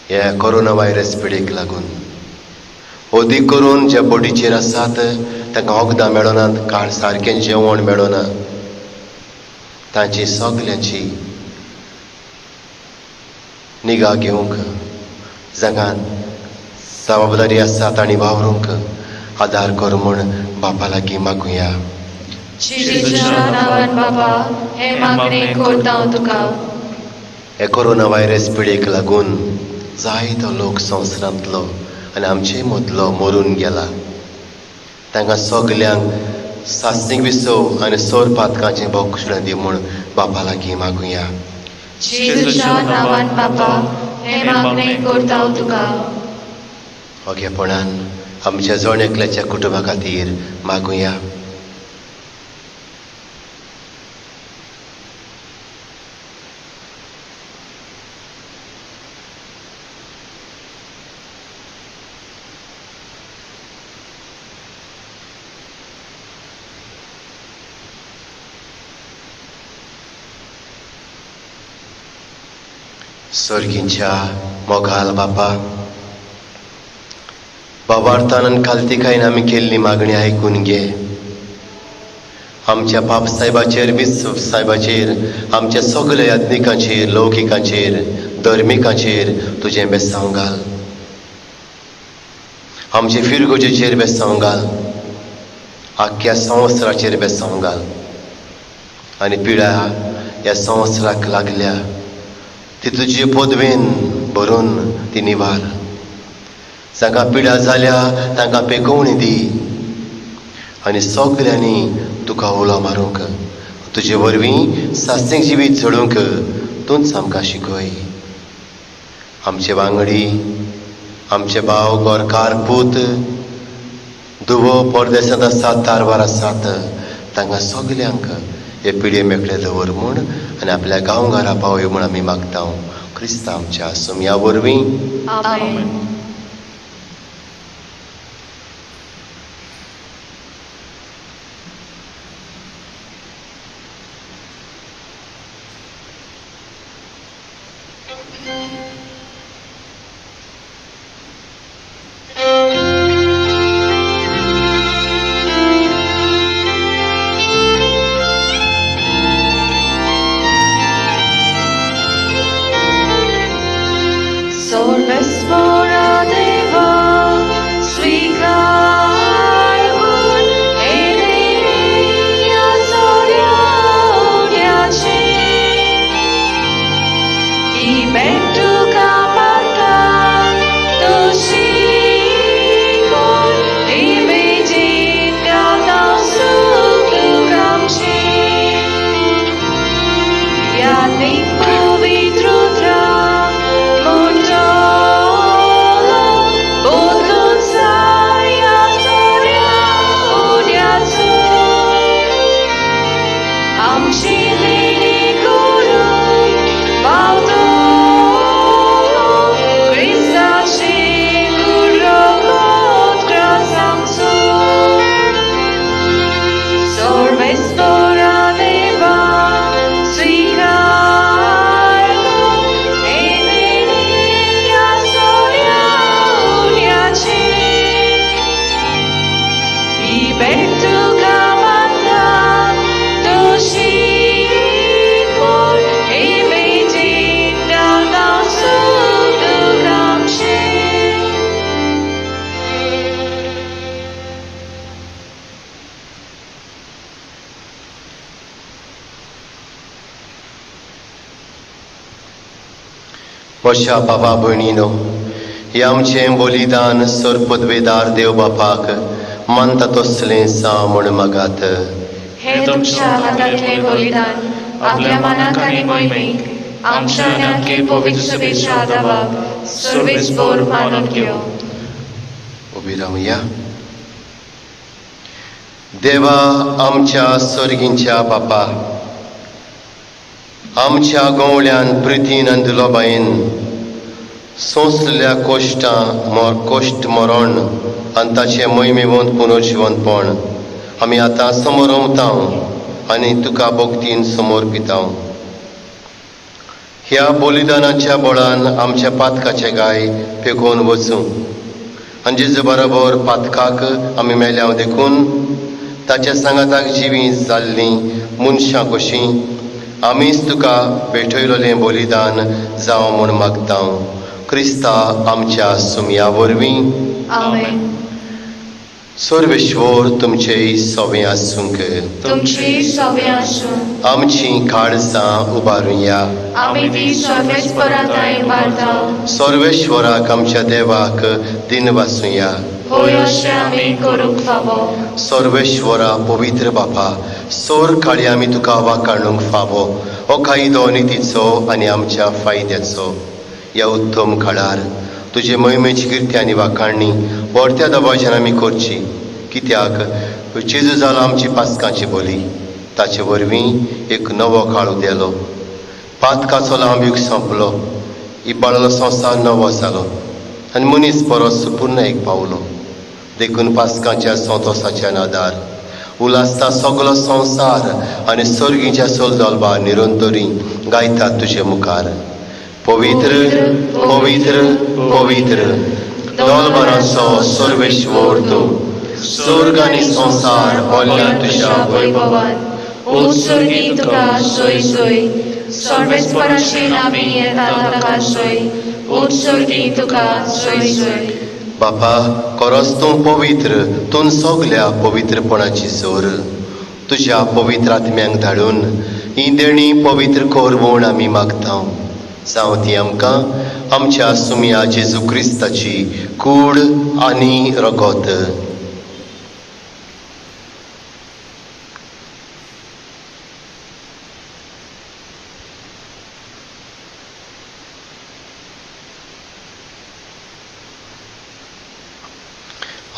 ह्या कोरोना व्हायरस पिडेक लागून अदीक करून जे बोटीचेर आसात तांकां वखदां मेळनात, काळ सारकें जेवण मेळना, तांची सगल्यांची निगा घेवंक जगान जबाबदारी आसा तांणी वावरूंक आदार कर म्हूण बापा लागीं मागुया. जेजूच्या नांवान बापा हे मागणे करता हांव तुका. हे कोरोना व्हायरस पिडेक लागून जायतो लोक संवसारांतलो आनी आमचे मदलो मरून गेला. तांकां सगल्यांक सासणीक विसव आनी सर पातकांचें भक्षण दी म्हूण बापा लागीं मागुया. जेजूच्या नांवान बापा हे मागणे करता हांव तुका. ओगेपणान आमच्या जण एकल्याच्या कुटुंबा खातीर मागुया. स्वर्गींच्या मोगाल बापा, बाबार्थान खालतीकायेन आमी केल्ली मागणी आयकून घे. आमच्या बाप साहेबाचेर विश्व साहेबाचेर, आमच्या सगळ्या यात्निकांचेर, लौकिकांचेर, धर्मिकांचेर तुजें बेसांव घाल. आमचे फिरगोजेचेर बेसांव घाल. आख्ख्या संवसाराचेर बेसांव घाल. आनी पिडा ह्या संवसाराक लागल्या ती तुजे पदवेन भरून ती निवार. जांकां पिडा जाल्या तांकां पेकोवणी दी. आनी सगल्यांनी तुका उलो मारूंक, तुजे वरवीं सासें जिवीत जडूंक तूंच आमकां शिकय. आमचे वांगडी, आमचे भाव गोरकार पूत धुवो परदेसांत आसात, तारवार आसात, तांकां सगल्यांक हे पिडे मेकळे दवर म्हूण आनी आपल्या गांवघरा पावय म्हूण आमी मागता. क्रिस्ता आमच्या सुमया वरवीं. आमेन. Sorvesvara Deva svikar vår heliga sorgjace i betuka mata tusikor i bejin gata suklukam ya nipo vitrutra म्हज्या बाबा भयणीनो, हे आमचें बलिदान सोर पदवेदार देव बापाक मानता तसलें जावं म्हूण मागात. हे तुमच्या हातांतलें बलिदान आपल्या मनाक आनी मोहिमेक आमच्या आनी आख्खे पवित्र सभेच्या आदाराक सर्वेस्पर मानून घेव. उबी रावया. देवा आमच्या स्वर्गींच्या बापा, आमच्या गोवळ्यान प्रितीन आनी दुलोबायेन सोंसलेल्या कोश्ट मरण आनी ताचें मोहिमेवंत पुनर्जिवंतपण आमी आतां समोर उमतां आनी तुका भोक्तीन समर्पितां. ह्या बलिदानाच्या बळान आमच्या पातकाचे गाय पेकोवन वचूं आनी जेजे बरोबर पातकाक आमी मेल्याव देखून ताच्या सांगाताक जिवीं जाल्लीं मनशां कशीं आमीच तुका भेटयलोलें बलिदान जावं म्हूण मागता. क्रिस्ता आमच्या सुमया वरवीं. आमेन. सर्वेश्वर तुमचे सोबे आसूंक. तुमची सोबे आसूं. आमची काळजां उबारुया. आमी ती सर्वेस्पराताय बाळगता. सर्वेश्वराक आमच्या देवाक दिन वासुया. होय अशें आमी करूंक फावो. सर्वेश्वरा पवित्र बापा, सोर काळी आमी तुका वाखाणूंक फावो. हो कायदो नितीचो आनी आमच्या फायद्याचो. ह्या उत्तम काळार तुजे मोहिमेची किर्ती आनी वाखाणणी परत्या दबाज्यान आमी करची. कित्याक जेजू जालो आमची पासकांची बली. ताचे वरवीं एक नवो काळ उदेलो. पातकाचो लांब युग सोंपलो. इबाळलो संवसार नवो जालो आनी मनीस परस पूर्ण एक पावलो. देखून पासकांच्या संतोसाच्या नादार उलासता सगलो संवसार आनी सर्गीच्या सोलदोलबा निरंतरी गायतात तुजे मुखार. पवित्र पवित्र पवित्र दोलबराचो सर्वेश्वर तूं स्वर्ग आनी संसार भरल्या तुज्या वैभवान उत्सर्गी तुका सोय सोय सर्वेस्पराची नामी येता ताका सोय उत्सर्गी तुका सोय सोय बापा खरोच तूं पवित्र तूं सगल्या पवित्रपणाची जोर तुज्या पवित्र आत्म्यांक धाडून ही देणी पवित्र कोर म्हूण आमी मागता जावं ती आमकां आमच्या सुमया जेजू क्रिस्ताची कूड आनी रगत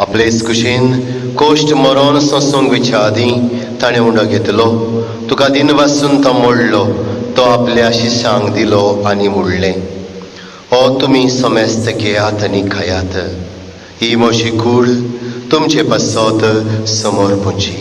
आपलेच कुशीन कोश्ट मरोन सोंसूंक विच्या आदीं ताणें उंडो घेतलो तुका दिन वाचून तो मोडलो तो आपल्या शिश्यांक दिलो आनी मुडलें हो तुमी समेस्त घेयात आनी खायात ही म्हजी कूड तुमचे पासत समोर पुंजी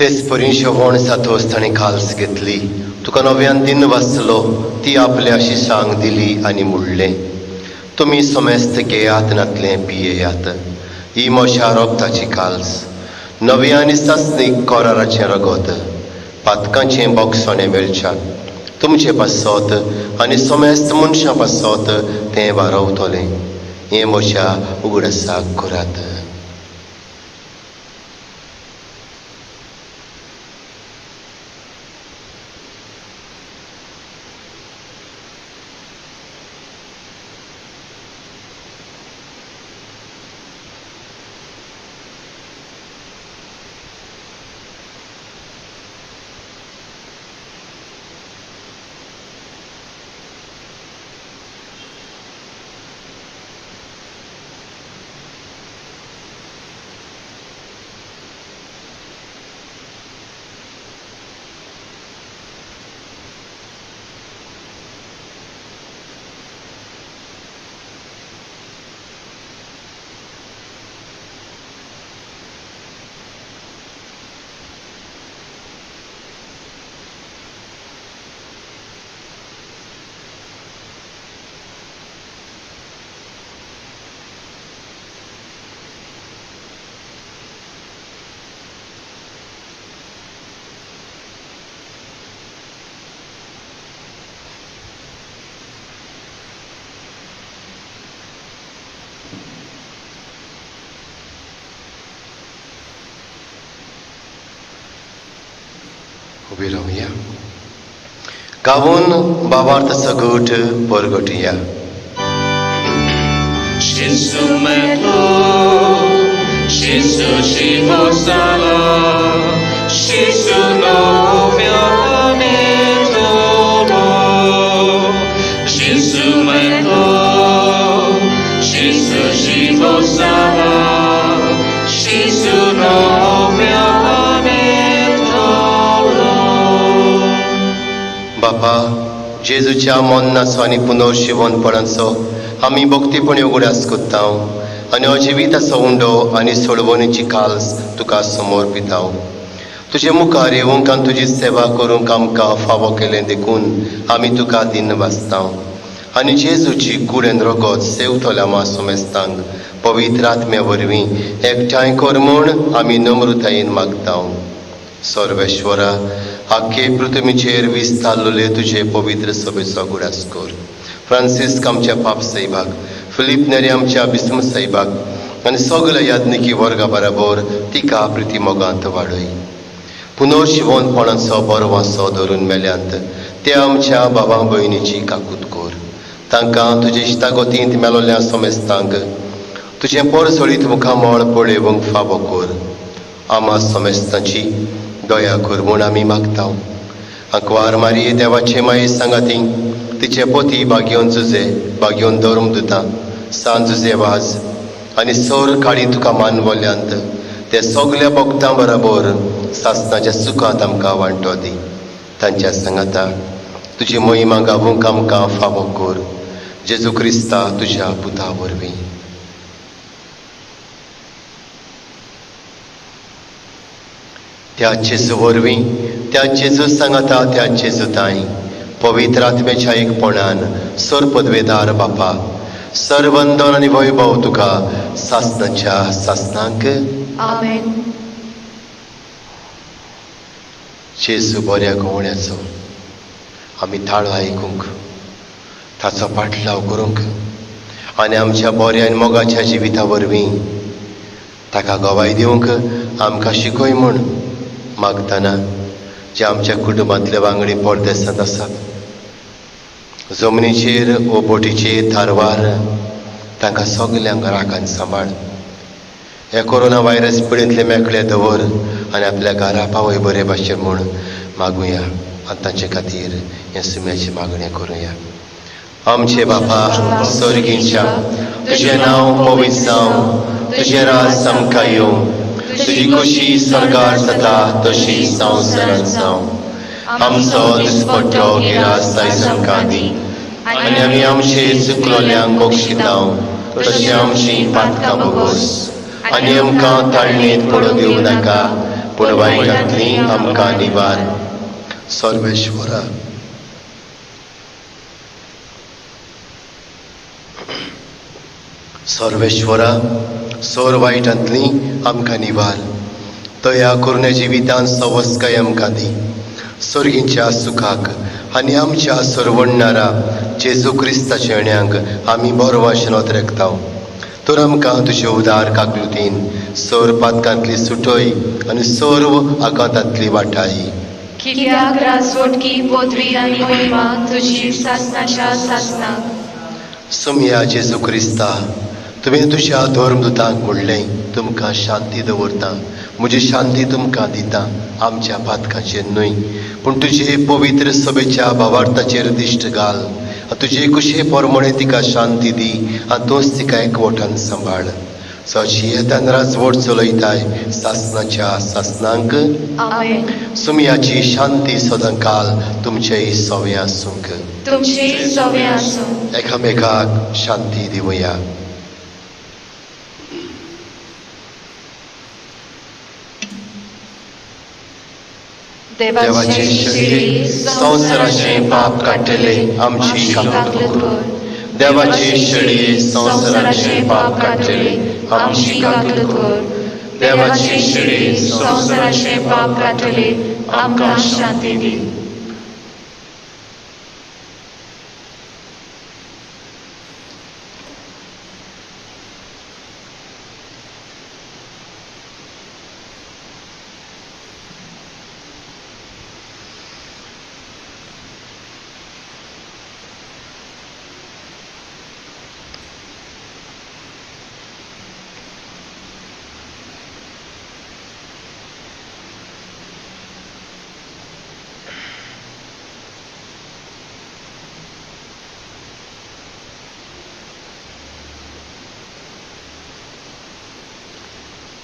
तेच परींशो वण सातोस ताणें खाल्स घेतली तुका नव्यान दिन वाचलो ती आपल्या शिश्यांक दिली आनी मुडलें तुमी समेस्त घेयात नातलें पियेयात ही म्हज्या रोगताची खाल्स नव्या आनी सासणीक कोराराचें रगत पातकांचें बोगसोणें मेळच्याक तुमचे पासत आनी समेस्त मनशां पासत तें वारवतलें हें म्हज्या उगडसाक करात उबी रावया गावून बाबार्थ सगोट परगटया Gesù metto, Gesù ci posala, Gesù novia panetolo. Gesù metto, Gesù ci posala, Gesù novia panetolo. बापा जेजूच्या मोन्नाचो आनी पुनर्शिवणपणाचो आमी भक्तीपणी उगड्यास कोत्ता आनी अजिविताचो उंडो आनी सोडवणीची काल्स तुका समर्पिता तुजे मुखार येवंक आनी तुजी सेवा करूंक आमकां फावो केलें देखून आमी तुका दिन वाचता आनी जेजूची कुडेन रगत सेवतल्या मासो मेस्तांक पवित्र आत्म्या वरवीं एकठांय कर म्हूण आमी नम्रतायेन मागता. सर्वेश्वरा, आख्खे पृथ्वीचेर विस्तारलेले तुजे पवित्र सभेचो गुडास कर. फ्रांसिस्क आमच्या पाप सैबाक, फिलीप नेरी आमच्या बिस्म सैबाक आनी सगल्या याज्ञिकी वर्गा बरोबर तिका प्रिती मोगांत वाडय. पुनर्जीवनपणाचो बरो वांसो धरून मेल्यांत ते आमच्या भावां भयणीची काकूट कर. तांकां तुजे इश्टागतींत मेलोल्या समेस्तांक तुजें परसळीत मुखामळ पळेवंक फावो कर. आमा समेस्तांची दया कर म्हूण आमी मागता. आंकवार मारये देवाचे माये सांगाती, तिचे पती भाग्योन जुजे, भाग्योन धर्मदुतां, सांत जुजे वाज आनी सर काळी तुका मानवल्यांत ते सगल्या भक्तां बरोबर सासणाच्या सुखांत आमकां वांटो दी. तांच्या सांगाता तुजी महिमा गावूंक आमकां फावो कर. जेजू क्रिस्ता तुज्या पुता वरवीं. त्या जेजू वरवीं, त्या जेजू सांगाता, त्या जेजू ताई पवित्र आत्म्याच्या एकपणान सर पदवेदार बापा सर्वंदन आनी वैभव तुका सासणाच्या सासणांक. आमेन. जेजू बऱ्या गवण्याचो आमी ताळो आयकूंक, ताचो पाटलाव करूंक आनी आमच्या बऱ्या आनी मोगाच्या जिविता वरवीं ताका गवाय दिवंक आमकां शिकय म्हूण मागतना जे आमच्या कुटुंबांतले वांगडी परदेसांत आसात, जमनीचेर वो बोटीचेर थारवार तांकां सगल्यांक राखान सांबाळ. हे कोरोना व्हायरस पिडेंतले मेकळे दवर आनी आपल्या घरा पावय बरे भाशेन म्हूण मागुया आनी तांचे खातीर हे सुम्याची मागणी करुया. आमचे बापा स्वर्गींच्या, तुजें नांव पवित्र जावं, तुजें राज आमकां येवं, तुजी खुशी स्वर्गार जाता तशी संवसारांत जावं. आमचो दिसपट्टो गिरास आयज आमकां दी आनी आमी आमचे चुकलोल्यांक बक्षितांव तशी आमची पातकां बोगोस आनी आमकां ताळणेंत पडूंक दिवं नाका, पूण वायटांतली आमकां निवार. सर्वेश्वरा, सर्वेश्वरा, सर वायटांतली आमकां निवार. दया करून जिवितांत सवस्काय आमकां दी. सर्गींच्या सुखाक आनी आमच्या सरवडणारा जेजू क्रिस्ताच्या येण्याक आमी बरो भाशेन रेखता. तर आमकां तुजे उदार काकुलतीन सर पातकांतली सुटय आनी सर्व आकांतांतली वाटाय. कित्याक राजवटकी पदवी आनी महिमा तुजी सासणाच्या सासणाक. सुमया जेजू क्रिस्ता, तुवें तुज्या धर्मदुतांक म्हणलें तुमकां शांती दवरता, म्हजी शांती तुमकां दिता. आमच्या पातकाचेर न्हय पूण तुजे पवित्र सभेच्या भावार्थाचेर दिश्ट घाल. तुजे कुशे परमणे तिका शांती दी आनी तूंच तिका एकवटान सांबाळ. सची येतान राजवट चलयताय सासणाच्या सासणांक. आमेन. सुमयाची शांती सदां काल तुमचेय सवे आसूंक. तुमचे सवे आसूं. एकामेकाक शांती दिवया. देवाचे शरीर संवसाराचे पाप काडटले आमची काकूट कर. देवाचे शरीर संवसाराचे पाप काडटले आमची काकूट कर. देवाचे शरीर संवसाराचे पाप काडटले आमकां शांती दी.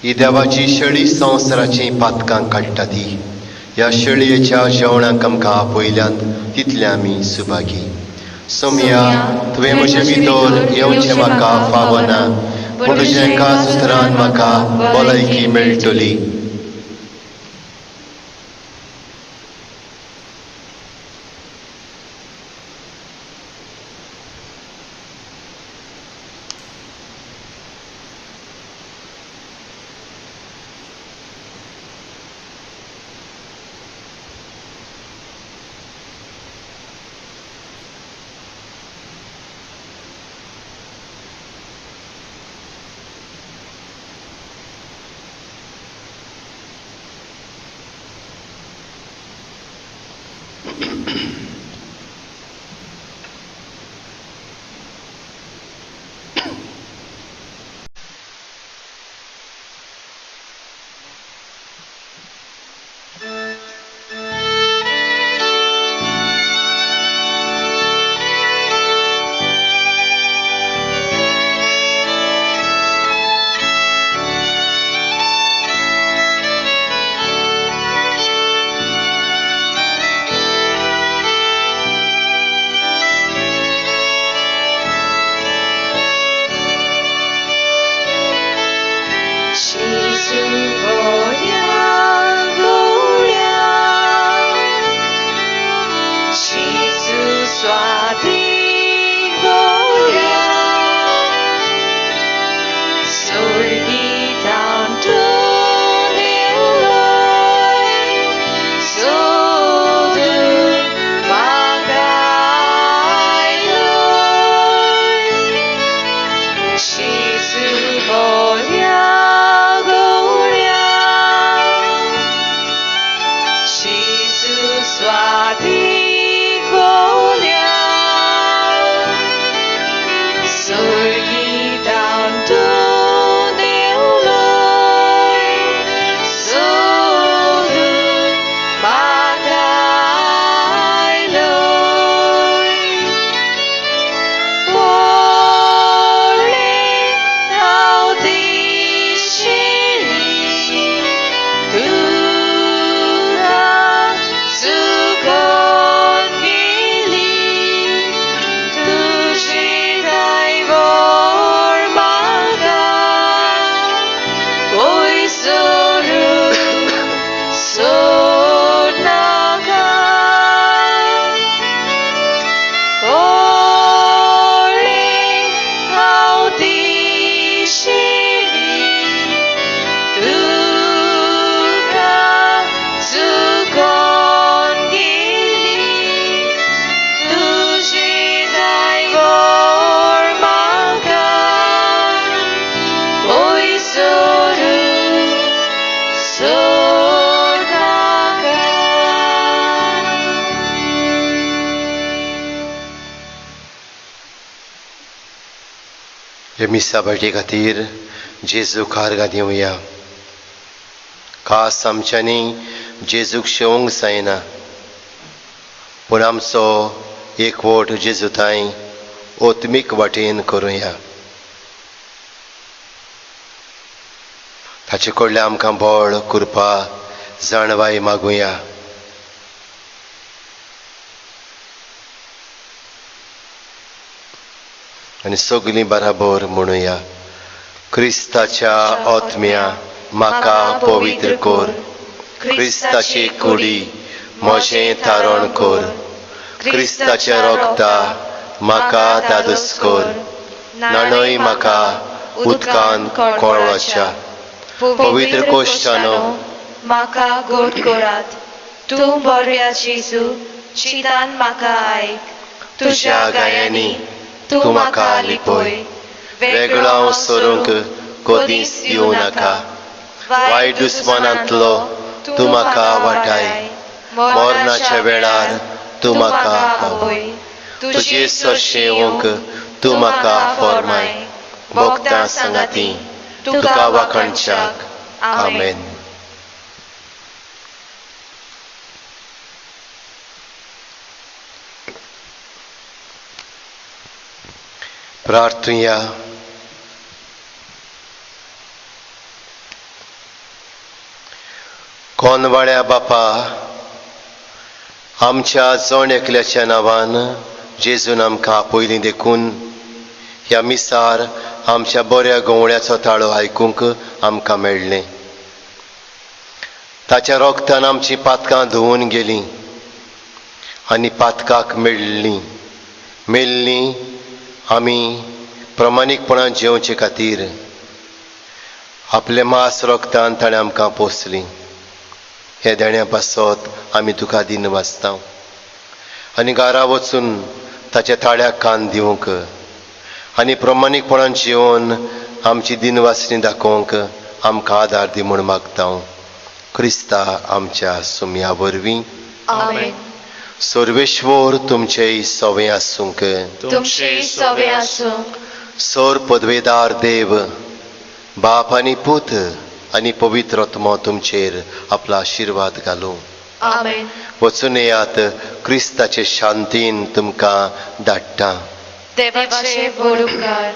ही देवाची शेळी संवसाराची पातकां काडटा ती. ह्या शेळयेच्या जेवणाक आमकां आपयल्यांत तितले आमी सुभागी. सोमया, तुवें म्हजे भितर येवचें म्हाका फावो ना, पूण तुज्या एकाच उतरान म्हाका भलायकी मेळटली. शिशु बऱ्या गोड्या शिशु स्वाधीन गोड्या सोर्गीतांतून येवलोय सोदून म्हाका आयलोय शिशु बऱ्या गोड्या शिशु स्वाधीन गोड्या सोर्गीतांतून येवलोय सोदून म्हाका आयलोय व्हडलें हांव दिशिल्ली तुका चुकोन गेली तुजी दायवर म्हाका वयसरूं सोडनाका व्हडलें हांव दिशिल्ली तुका चुकोन गेली तुजी दायवर म्हाका वयसरूं सोडनाका. हे मिसा भेटी खातीर जेजू खारगां दिवया. खास आमच्यांनी जेजूक शेवंक जायना पूण आमचो एकवट जेजू ताई ओत्मीक वाटेन करुया. ताचे कडल्यान आमकां बळ कृपा जाणवाय मागुया. आनी सगलीं बराबर म्हणुया. क्रिस्ताच्या आत्म्या म्हाका पवित्र कोर. क्रिस्ताची कुडी म्हजें तारण कोर. क्रिस्ताच्या रोगता म्हाका दादूस कोर. नाणय म्हाका उदकान कोळवाच्या. पवित्र कोश्टानो म्हाका गोड कोरात. तूं बऱ्या जेजू चितान म्हाका आयक. तुज्या गायांनी तूं म्हाका लिपय. वेगळो हांव सोरूंक कधीच येवं नाका. वायट दुस्मानांतलो तूं म्हाका वाटाय. मरणाच्या वेळार तूं म्हाका पावय. तुजे सरशें येवंक तूं म्हाका फर्माय. भोगतां सांगाती तुका वाखणच्याक. आमेन. प्रार्थुया. कोनवाड्या बापा, आमच्या जण एकल्याच्या नांवान जेजून आमकां आपयलीं देखून ह्या मिसार आमच्या बऱ्या गवळ्याचो ताळो आयकूंक आमकां मेळ्ळें. ताच्या रोगतान आमचीं पातकां धुवन गेलीं आनी पातकाक मेल्लीं आमी प्रमाणीकपणान जेवचे खातीर आपले मास रोगतान ताणें आमकां पोसलीं. हे देण्या पासत आमी तुका दिन वाचता आनी घरा वचून ताच्या ताळ्याक कान दिवंक आनी प्रमाणीकपणान जेवन आमची दिनवासणी दाखोवंक आमकां आदार दी म्हूण मागता. क्रिस्ता आमच्या सुमया वरवीं. आमेन. सर्वेश्वर तुमचेय सवें आसूंक. तुमचे सवे आसूं. सोर पदवेदार देव बाप आनी पूत आनी पवित्र आत्मो तुमचेर आपलो आशिर्वाद घालूं. आमेन. वचून येयात. क्रिस्ताचे शांतीन तुमकां धाडटा. देवाचे बड उपकार.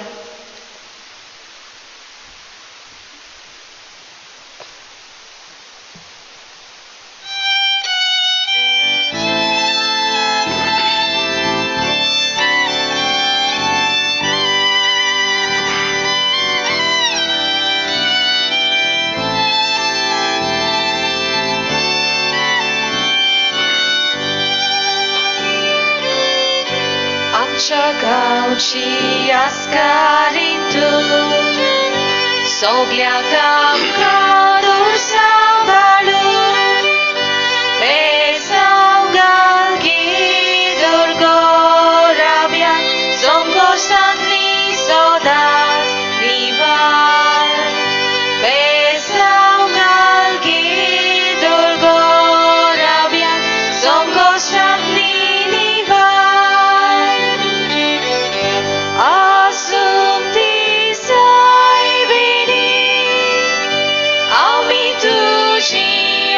तुमची आस्कारीन तूं सगळ्यांक आमकां दूर सांबाळून पेसांव घाल की दुर्गोराब्यान संकोशांतली सदांच निवार पेसांव घाल की दुर्गोराब्यान संकोशांतली निवार आसूम ती सायबिणी आमी तुझी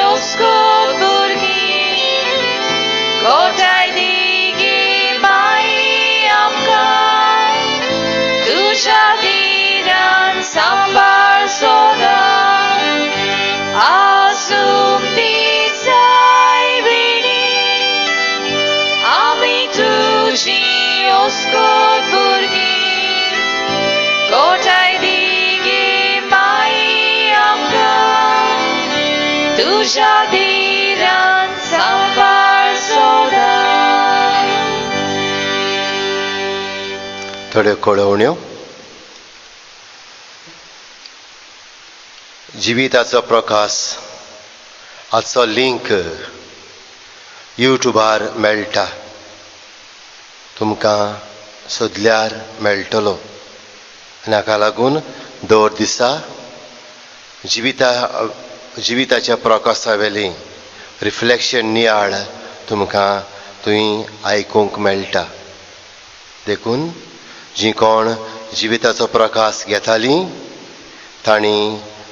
ओस्कोत भुरगीं कोटाय दिगी माई आमकां तुझ्या दिरान सांबाळ सदां आसूम ती सायबिणी आमी तुझी ओस्कोत भुरगीं कोटाय दिगी माई आमकां तुझ्या दिरान सांबाळ सदां थोड्यो कळवण्यो. जिविताचो प्रकाश हाचो लिंक यूट्यूबार मेळटा. तुमकां सोदल्यार मेळटलो. हाका लागून दर दिसा जिविताच्या प्रकाशावेली रिफ्लेक्शन नियाळ तुमकां थंय आयकूंक मेळटा. देखून जीं कोण जिविताचो प्रकाश घेतालीं तांणी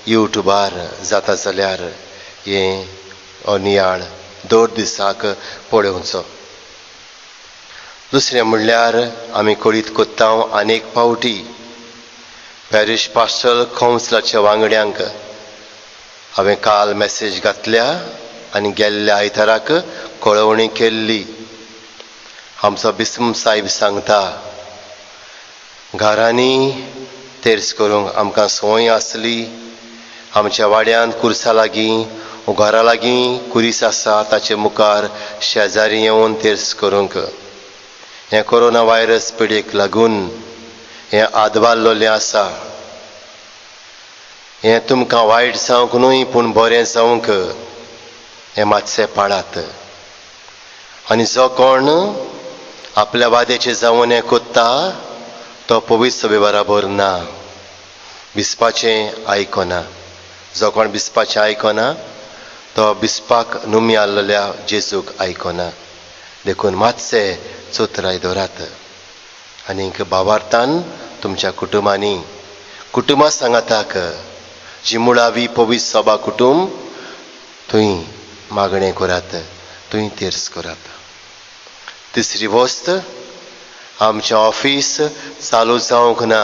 यूट्यूबार जाता जाल्यार हें नियाळ दर दिसाक पळोवचो. दुसरें म्हणल्यार आमी कळीत कोत्ता आनेक फावटी पॅरिश पास्टल कावन्सिलाच्या वांगड्यांक हांवें काल मॅसेज घातल्या आनी गेल्ल्या आयताराक कळवणी केल्ली. आमचो बिस्म साहेब सांगता घरांनी तेर्स करूंक आमकां संवय आसली. आमच्या वाड्यांत कुर्सा लागीं घरा लागीं कुरीस आसा ताचे मुखार शेजारी येवन तेर्स करूंक. हें कोरोना व्हायरस पिडेक लागून हें आदबाल्लोलें आसा. हें तुमकां वायट जावंक न्हय पूण बरें जावंक हें मातशें पाळात. आनी जो कोण आपल्या वादेचें जावन हें कोत्ता तो पवित्र सभे बराबर ना. बिस्पाचें आयकना. जो कोण बिस्पाचें आयकना तो बिस्पाक नुमी आल्लेल्या जेजूक आयकना. देखून मातशें चोत्राय दवरात. आनीक भावार्थान तुमच्या कुटुंबां सांगाताक जी मुळावी पवित्र सभा कुटुंब थंय मागणें करात. थंय तेर्स करात. तिसरी वस्त आमचें ऑफिस चालू जावंक ना.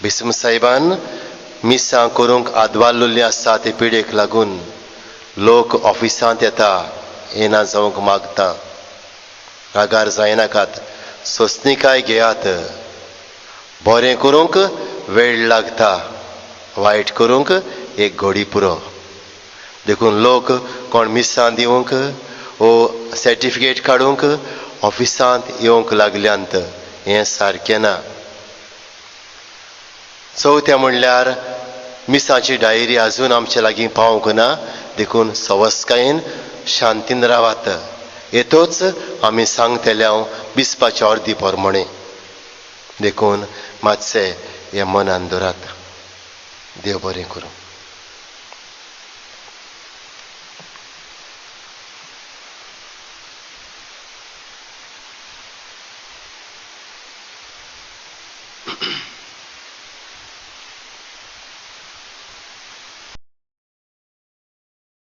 बिस्म साहेबान मिसां करूंक आदबाल्लोलीं आसा ते पिडेक लागून लोक ऑफिसांत येता येना जावंक मागता. रागार जायनाकात. सोंसणीकाय घेयात. बरें करूंक वेळ लागता. वायट करूंक एक घडी पुरो. देखून लोक कोण मिसां दिवंक वो सर्टिफिकेट काडूंक ऑफिसांत येवंक लागल्यांत हें सारकें ना. चवथें म्हणल्यार मिसाची डायरी आजून आमचे लागीं पावूंक ना. देखून सवस्कायेन शांतीन रावात. येतोच आमी सांगतल्या बिस्पाच्या अर्दी प्रमाणें. देखून मातशें हें मनान दवरात. देव बरें करूं.